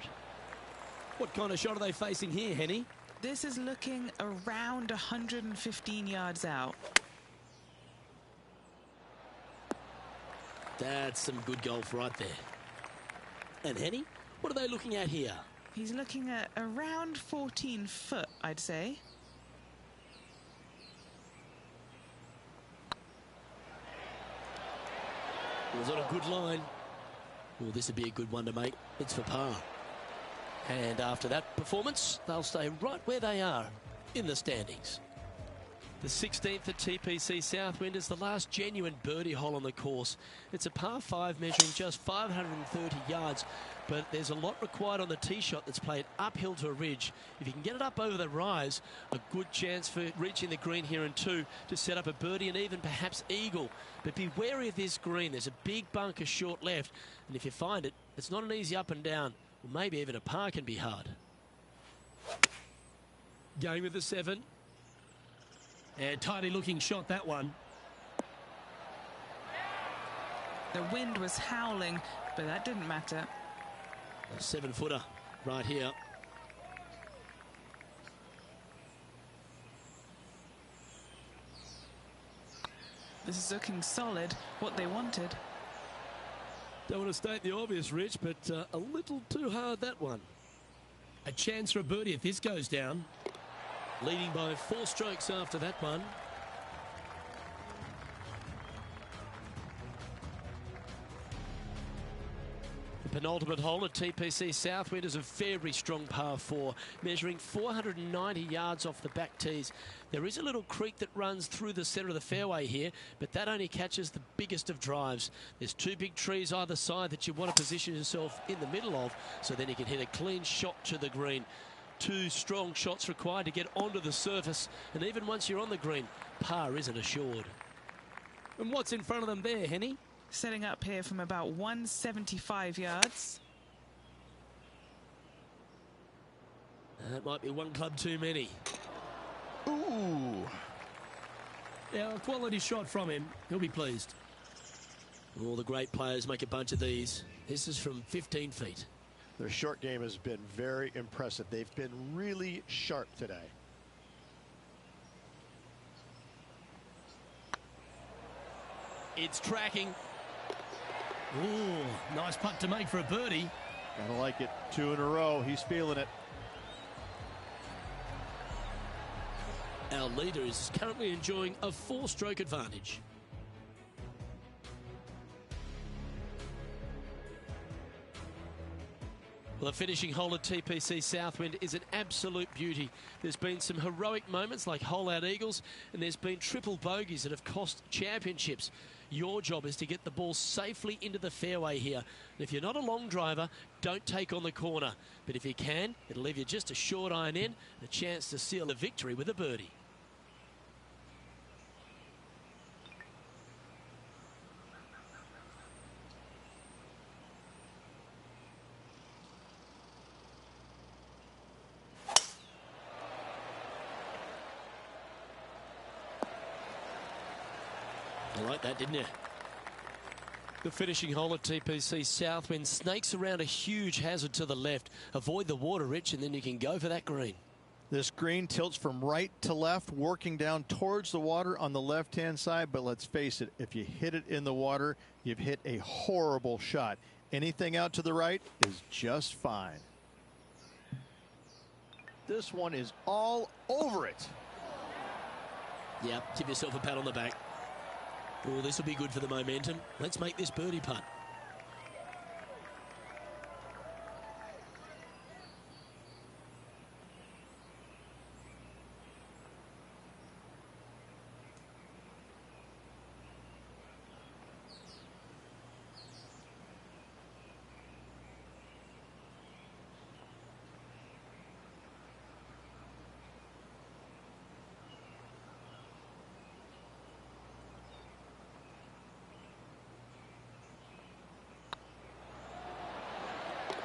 What kind of shot are they facing here, Henny? This is looking around 115 yards out. That's some good golf right there. And Henny, what are they looking at here? He's looking at around 14 foot, I'd say. Was on a good line. Well, this would be a good one to make. It's for par. And after that performance, they'll stay right where they are in the standings. The 16th at TPC Southwind is the last genuine birdie hole on the course. It's a par 5 measuring just 530 yards, but there's a lot required on the tee shot that's played uphill to a ridge. If you can get it up over the rise, a good chance for reaching the green here in 2 to set up a birdie and even perhaps eagle. But be wary of this green. There's a big bunker short left, and if you find it, it's not an easy up and down. Well, maybe even a par can be hard. Going with the 7. And tidy looking shot, that one. The wind was howling, but that didn't matter. A 7-footer right here. This is looking solid, what they wanted. Don't want to state the obvious, Rich, but a little too hard, that one. A chance for a birdie if this goes down. Leading by 4 strokes after that one. The penultimate hole at TPC Southwind is a very strong par 4, measuring 490 yards off the back tees. There is a little creek that runs through the centre of the fairway here, but that only catches the biggest of drives. There's 2 big trees either side that you want to position yourself in the middle of, so then you can hit a clean shot to the green. 2 strong shots required to get onto the surface, and even once you're on the green, par isn't assured. And what's in front of them there, Henny? Setting up here from about 175 yards. That might be 1 club too many. Ooh. Yeah, a quality shot from him. He'll be pleased. All the great players make a bunch of these. This is from 15 feet. Their short game has been very impressive. They've been really sharp today. It's tracking. Ooh, nice putt to make for a birdie. Gotta like it. 2 in a row. He's feeling it. Our leader is currently enjoying a 4-stroke advantage. Well, the finishing hole at TPC Southwind is an absolute beauty. There's been some heroic moments like hole-out eagles, and there's been triple bogeys that have cost championships. Your job is to get the ball safely into the fairway here. And if you're not a long driver, don't take on the corner. But if you can, it'll leave you just a short iron in, and a chance to seal the victory with a birdie. You like that, didn't you? The finishing hole at TPC Southwind snakes around a huge hazard to the left. Avoid the water, Rich, and then you can go for that green. This green tilts from right to left, working down towards the water on the left-hand side. But let's face it, if you hit it in the water, you've hit a horrible shot. Anything out to the right is just fine. This one is all over it. Yeah, give yourself a pat on the back. Oh, this will be good for the momentum. Let's make this birdie putt.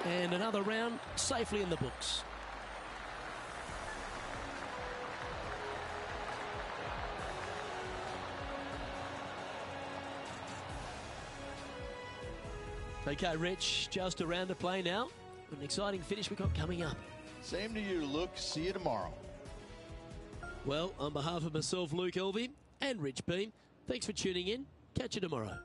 And another round safely in the books. Okay, Rich, just a round to play now. An exciting finish we've got coming up. Same to you, Luke. See you tomorrow. Well, on behalf of myself, Luke Elvey, and Rich Beam, thanks for tuning in. Catch you tomorrow.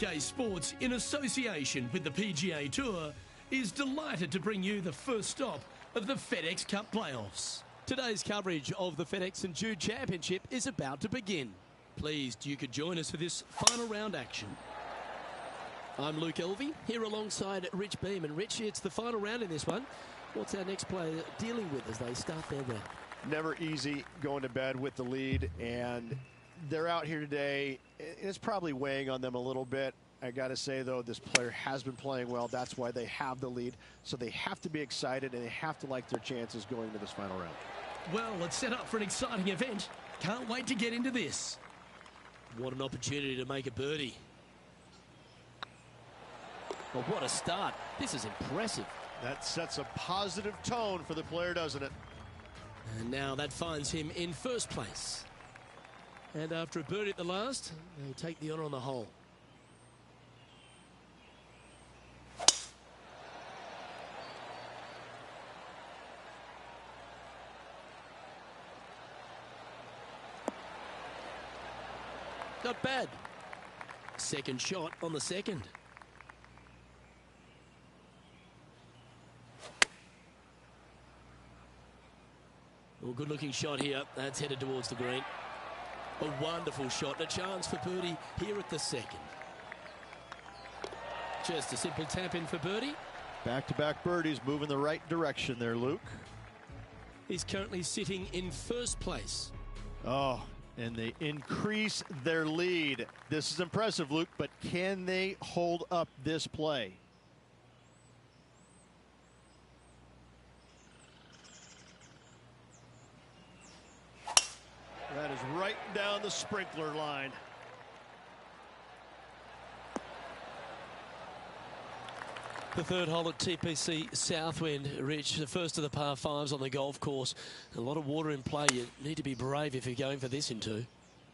PGA Sports, in association with the PGA Tour, is delighted to bring you the first stop of the FedEx Cup playoffs. Today's coverage of the FedEx St. Jude Championship is about to begin. Pleased you could join us for this final round action. I'm Luke Elvey, here alongside Rich Beam. And Rich, it's the final round in this one. What's our next player dealing with as they start their round? Never easy going to bed with the lead, and they're out here today. It's probably weighing on them a little bit. I got to say, though, this player has been playing well. That's why they have the lead. So they have to be excited, and they have to like their chances going into this final round. Well, let's set up for an exciting event. Can't wait to get into this. What an opportunity to make a birdie. Well, what a start. This is impressive. That sets a positive tone for the player, doesn't it? And now that finds him in first place. And after a birdie at the last, they take the honour on the hole. Not bad. Second shot on the second. Well, good looking shot here. That's headed towards the green. A wonderful shot, and a chance for birdie here at the second. Just a simple tap in for birdie. Back-to-back birdies, moving the right direction there, Luke. He's currently sitting in first place. Oh, and they increase their lead. This is impressive, Luke, but can they hold up this play? That is right down the sprinkler line. The third hole at TPC Southwind, Rich, the first of the par fives on the golf course. A lot of water in play. You need to be brave if you're going for this in two.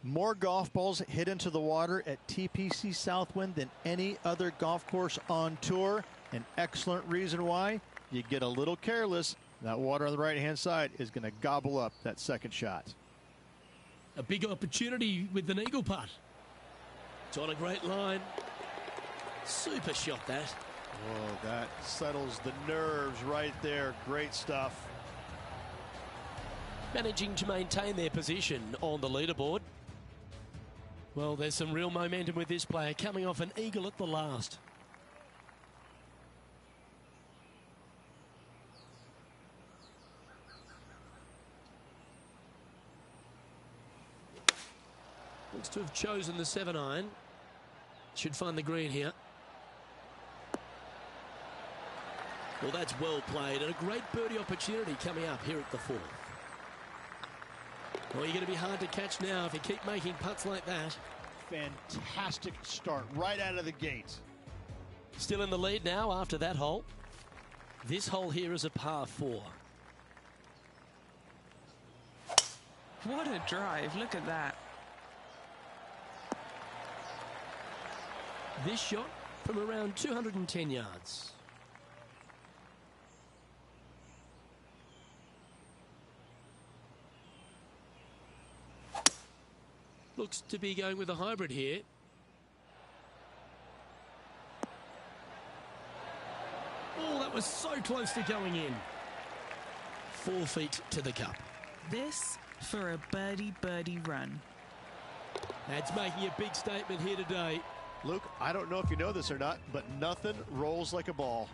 More golf balls hit into the water at TPC Southwind than any other golf course on tour. An excellent reason why. You get a little careless, that water on the right-hand side is going to gobble up that second shot. A big opportunity with an eagle putt. It's on a great line. Super shot, that. Oh, that settles the nerves right there. Great stuff. Managing to maintain their position on the leaderboard. Well, there's some real momentum with this player coming off an eagle at the last. Looks to have chosen the 7-iron. Should find the green here. Well, that's well played, and a great birdie opportunity coming up here at the fourth. Well, you're going to be hard to catch now if you keep making putts like that. Fantastic start right out of the gate. Still in the lead now after that hole. This hole here is a par 4. What a drive. Look at that. This shot from around 210 yards. Looks to be going with a hybrid here. Oh, that was so close to going in. 4 feet to the cup. This for a birdie run. That's making a big statement here today. Luke, I don't know if you know this or not, but nothing rolls like a ball.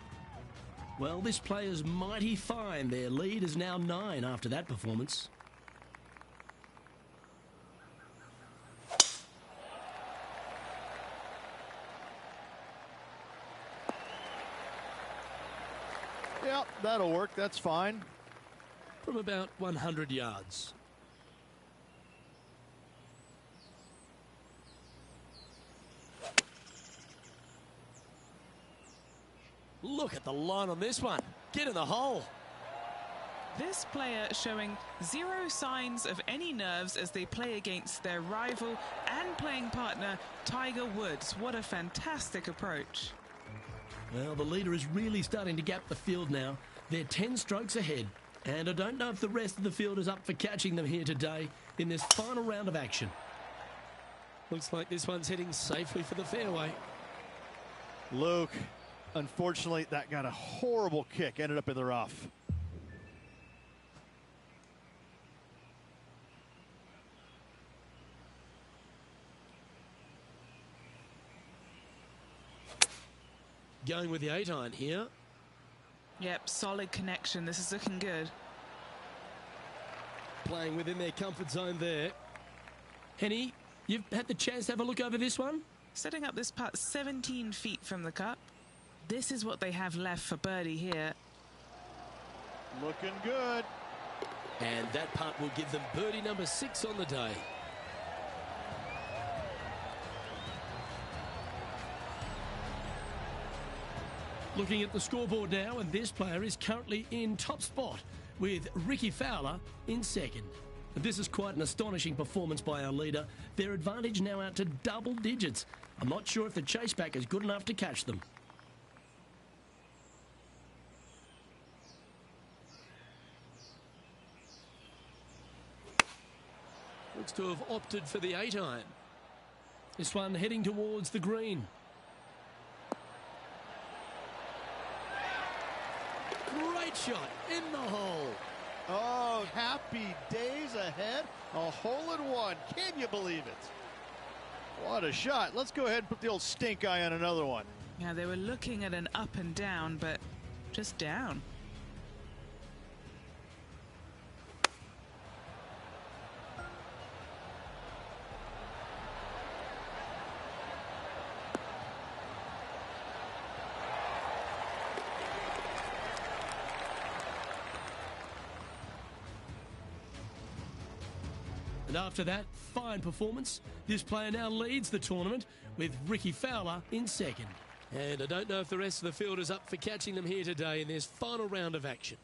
Well, this player's mighty fine. Their lead is now 9 after that performance. Yep, that'll work. That's fine. From about 100 yards. Look at the line on this one. Get in the hole. This player showing zero signs of any nerves as they play against their rival and playing partner, Tiger Woods. What a fantastic approach. Well, the leader is really starting to gap the field now. They're 10 strokes ahead. And I don't know if the rest of the field is up for catching them here today in this final round of action. Looks like this one's heading safely for the fairway. Luke, unfortunately, that got a horrible kick. Ended up in the rough. Going with the 8-iron here. Yep, solid connection. This is looking good. Playing within their comfort zone there. Henny, you've had the chance to have a look over this one? Setting up this putt 17 feet from the cup. This is what they have left for birdie here. Looking good. And that putt will give them birdie number 6 on the day. Looking at the scoreboard now, and this player is currently in top spot with Ricky Fowler in second. And this is quite an astonishing performance by our leader. Their advantage now out to double digits. I'm not sure if the chase back is good enough to catch them. Looks to have opted for the 8-iron. This one heading towards the green. Great shot in the hole. Oh, happy days ahead. A hole-in-one. Can you believe it? What a shot. Let's go ahead and put the old stink eye on another one. Yeah, they were looking at an up and down, but just down. And after that fine performance, this player now leads the tournament with Ricky Fowler in second. And I don't know if the rest of the field is up for catching them here today in this final round of action.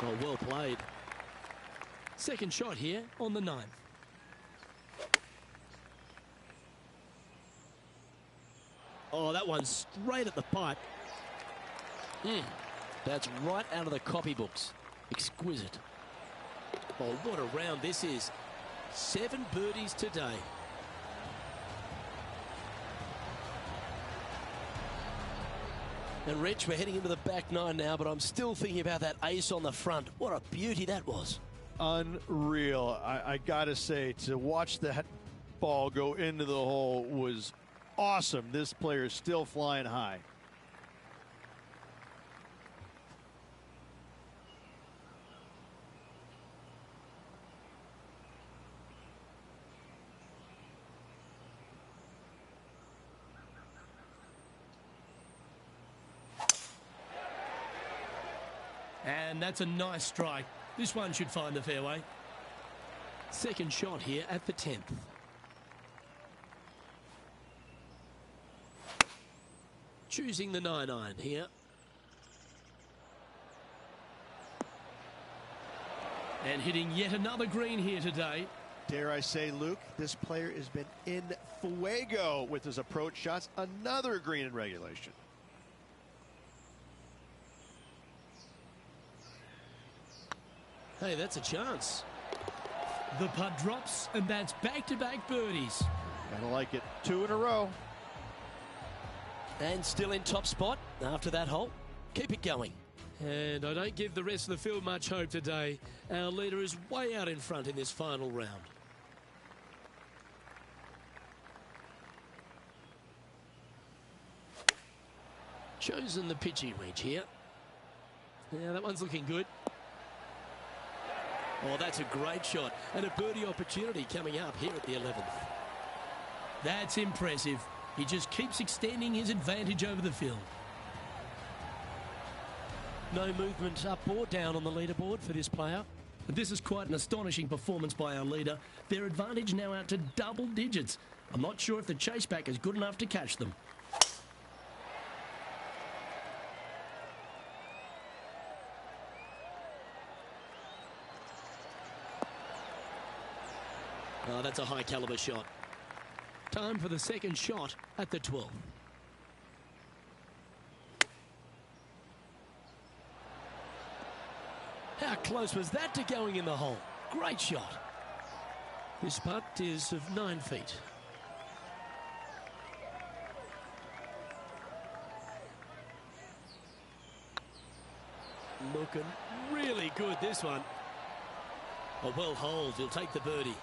Oh, well played. Second shot here on the 9th. Oh, that one's straight at the pipe. That's right out of the copybooks. Exquisite. Oh, what a round this is. 7 birdies today. And Rich, we're heading into the back 9 now, but I'm still thinking about that ace on the front. What a beauty that was. Unreal. I got to say, to watch that ball go into the hole was awesome. This player is still flying high. And that's a nice strike. This one should find the fairway. Second shot here at the 10th. Choosing the 9-iron here. And hitting yet another green here today. Dare I say, Luke, this player has been in fuego with his approach shots. Another green in regulation. Hey, that's a chance. The putt drops, and that's back-to-back birdies. Gotta like it. 2 in a row. And still in top spot after that hole. Keep it going. And I don't give the rest of the field much hope today. Our leader is way out in front in this final round. Chosen the pitching wedge here. Yeah, that one's looking good. Oh, that's a great shot. And a birdie opportunity coming up here at the 11th. That's impressive. He just keeps extending his advantage over the field. No movement up or down on the leaderboard for this player. But this is quite an astonishing performance by our leader. Their advantage now out to double digits. I'm not sure if the chase back is good enough to catch them. Oh, that's a high caliber shot. Time for the second shot at the 12th. How close was that to going in the hole? Great shot. This putt is of 9 feet. Looking really good, this one. A well holed, he'll take the birdie.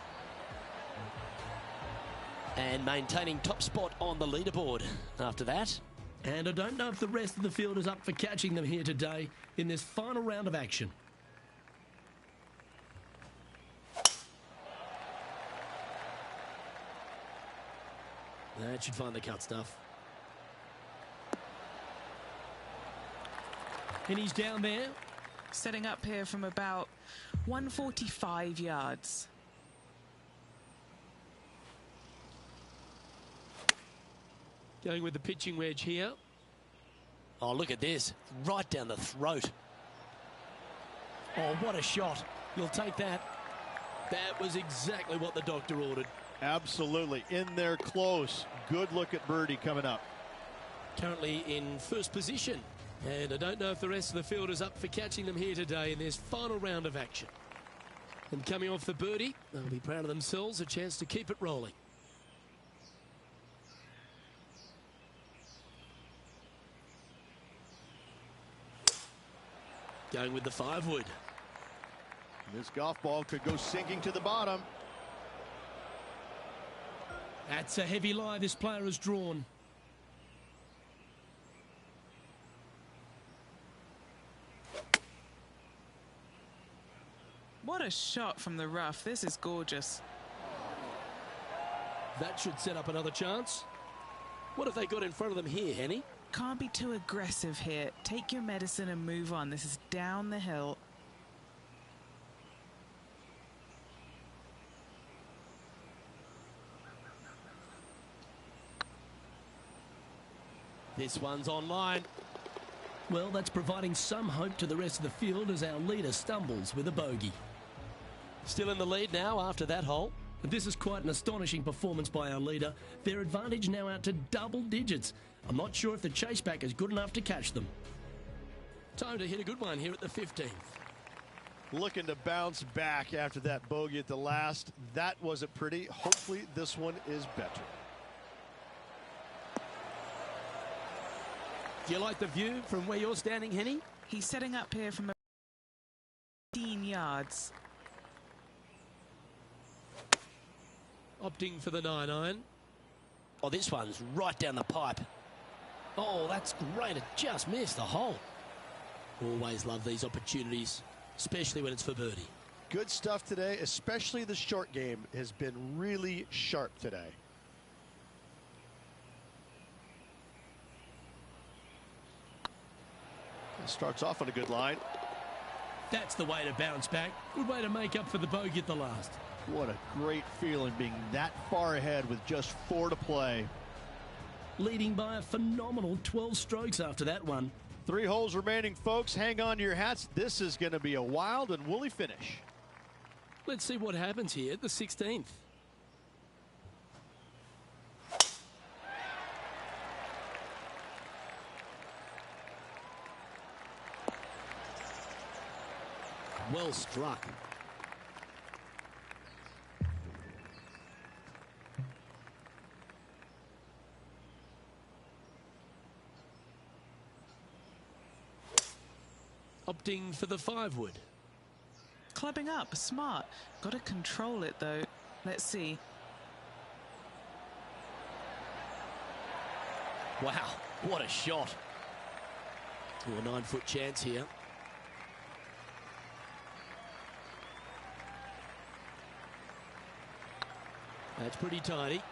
And maintaining top spot on the leaderboard after that. And I don't know if the rest of the field is up for catching them here today in this final round of action. That should find the cut stuff. And he's down there. Setting up here from about 145 yards. Going with the pitching wedge here. Oh, look at this. Right down the throat. Oh, what a shot. You'll take that. That was exactly what the doctor ordered. Absolutely. In there close. Good look at birdie coming up. Currently in first position. And I don't know if the rest of the field is up for catching them here today in this final round of action. And coming off the birdie, they'll be proud of themselves. A chance to keep it rolling. Going with the 5-wood. This golf ball could go sinking to the bottom. That's a heavy lie this player has drawn. What a shot from the rough. This is gorgeous. That should set up another chance. What have they got in front of them here, Henny? Can't be too aggressive here. Take your medicine and move on. This is down the hill. This one's online. Well, that's providing some hope to the rest of the field as our leader stumbles with a bogey. Still in the lead now after that hole. But this is quite an astonishing performance by our leader. Their advantage now out to double digits. I'm not sure if the chase back is good enough to catch them. Time to hit a good one here at the 15th. Looking to bounce back after that bogey at the last. That wasn't pretty. Hopefully this one is better. Do you like the view from where you're standing, Henny? He's setting up here from 15 yards. Opting for the 9-iron. Oh, this one's right down the pipe. Oh, that's great. It just missed the hole. Always love these opportunities, especially when it's for birdie. Good stuff today, especially the short game has been really sharp today. Starts off on a good line. That's the way to bounce back. Good way to make up for the bogey at the last. What a great feeling being that far ahead with just 4 to play. Leading by a phenomenal 12 strokes after that one. 3 holes remaining, folks. Hang on to your hats. This is going to be a wild and woolly finish. Let's see what happens here at the 16th. Well struck. Opting for the 5-wood. Clubbing up, smart. Got to control it though. Let's see. Wow, what a shot. A 9-foot chance here. That's pretty tidy.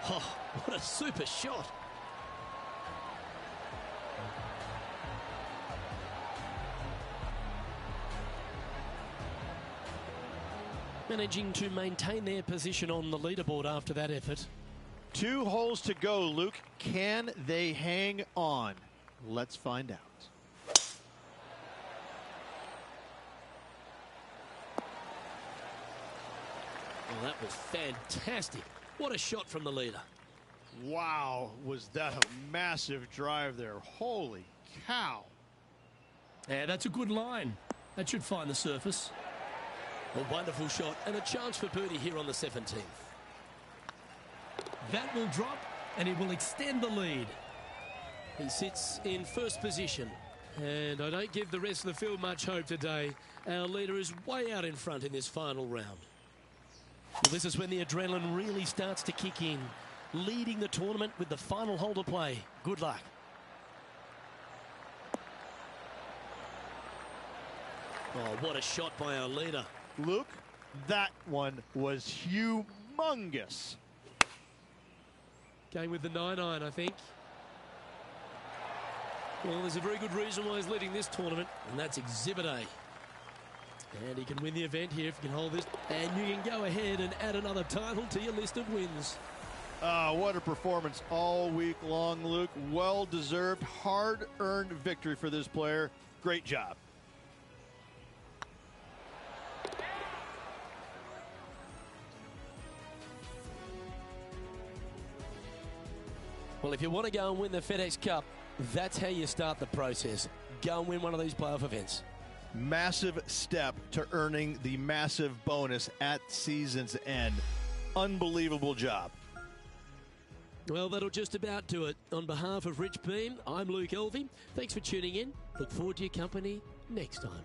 Oh, what a super shot. Managing to maintain their position on the leaderboard after that effort. 2 holes to go, Luke. Can they hang on? Let's find out. Well, that was fantastic. What a shot from the leader. Wow, was that a massive drive there. Holy cow. Yeah, that's a good line. That should find the surface. A wonderful shot and a chance for birdie here on the 17th. That will drop and it will extend the lead. He sits in first position. And I don't give the rest of the field much hope today. Our leader is way out in front in this final round. Well, this is when the adrenaline really starts to kick in. Leading the tournament with the final hole to play. Good luck. Oh, what a shot by our leader. Luke, that one was humongous. Going with the 9-iron, I think. Well, there's a very good reason why he's leading this tournament, and that's Exhibit A. And he can win the event here if he can hold this. And you can go ahead and add another title to your list of wins. What a performance all week long, Luke. Well-deserved, hard-earned victory for this player. Great job. Well, if you want to go and win the FedEx Cup, that's how you start the process. Go and win one of these playoff events. Massive step to earning the massive bonus at season's end. Unbelievable job. Well, that'll just about do it. On behalf of Rich Beam, I'm Luke Elvey. Thanks for tuning in. Look forward to your company next time.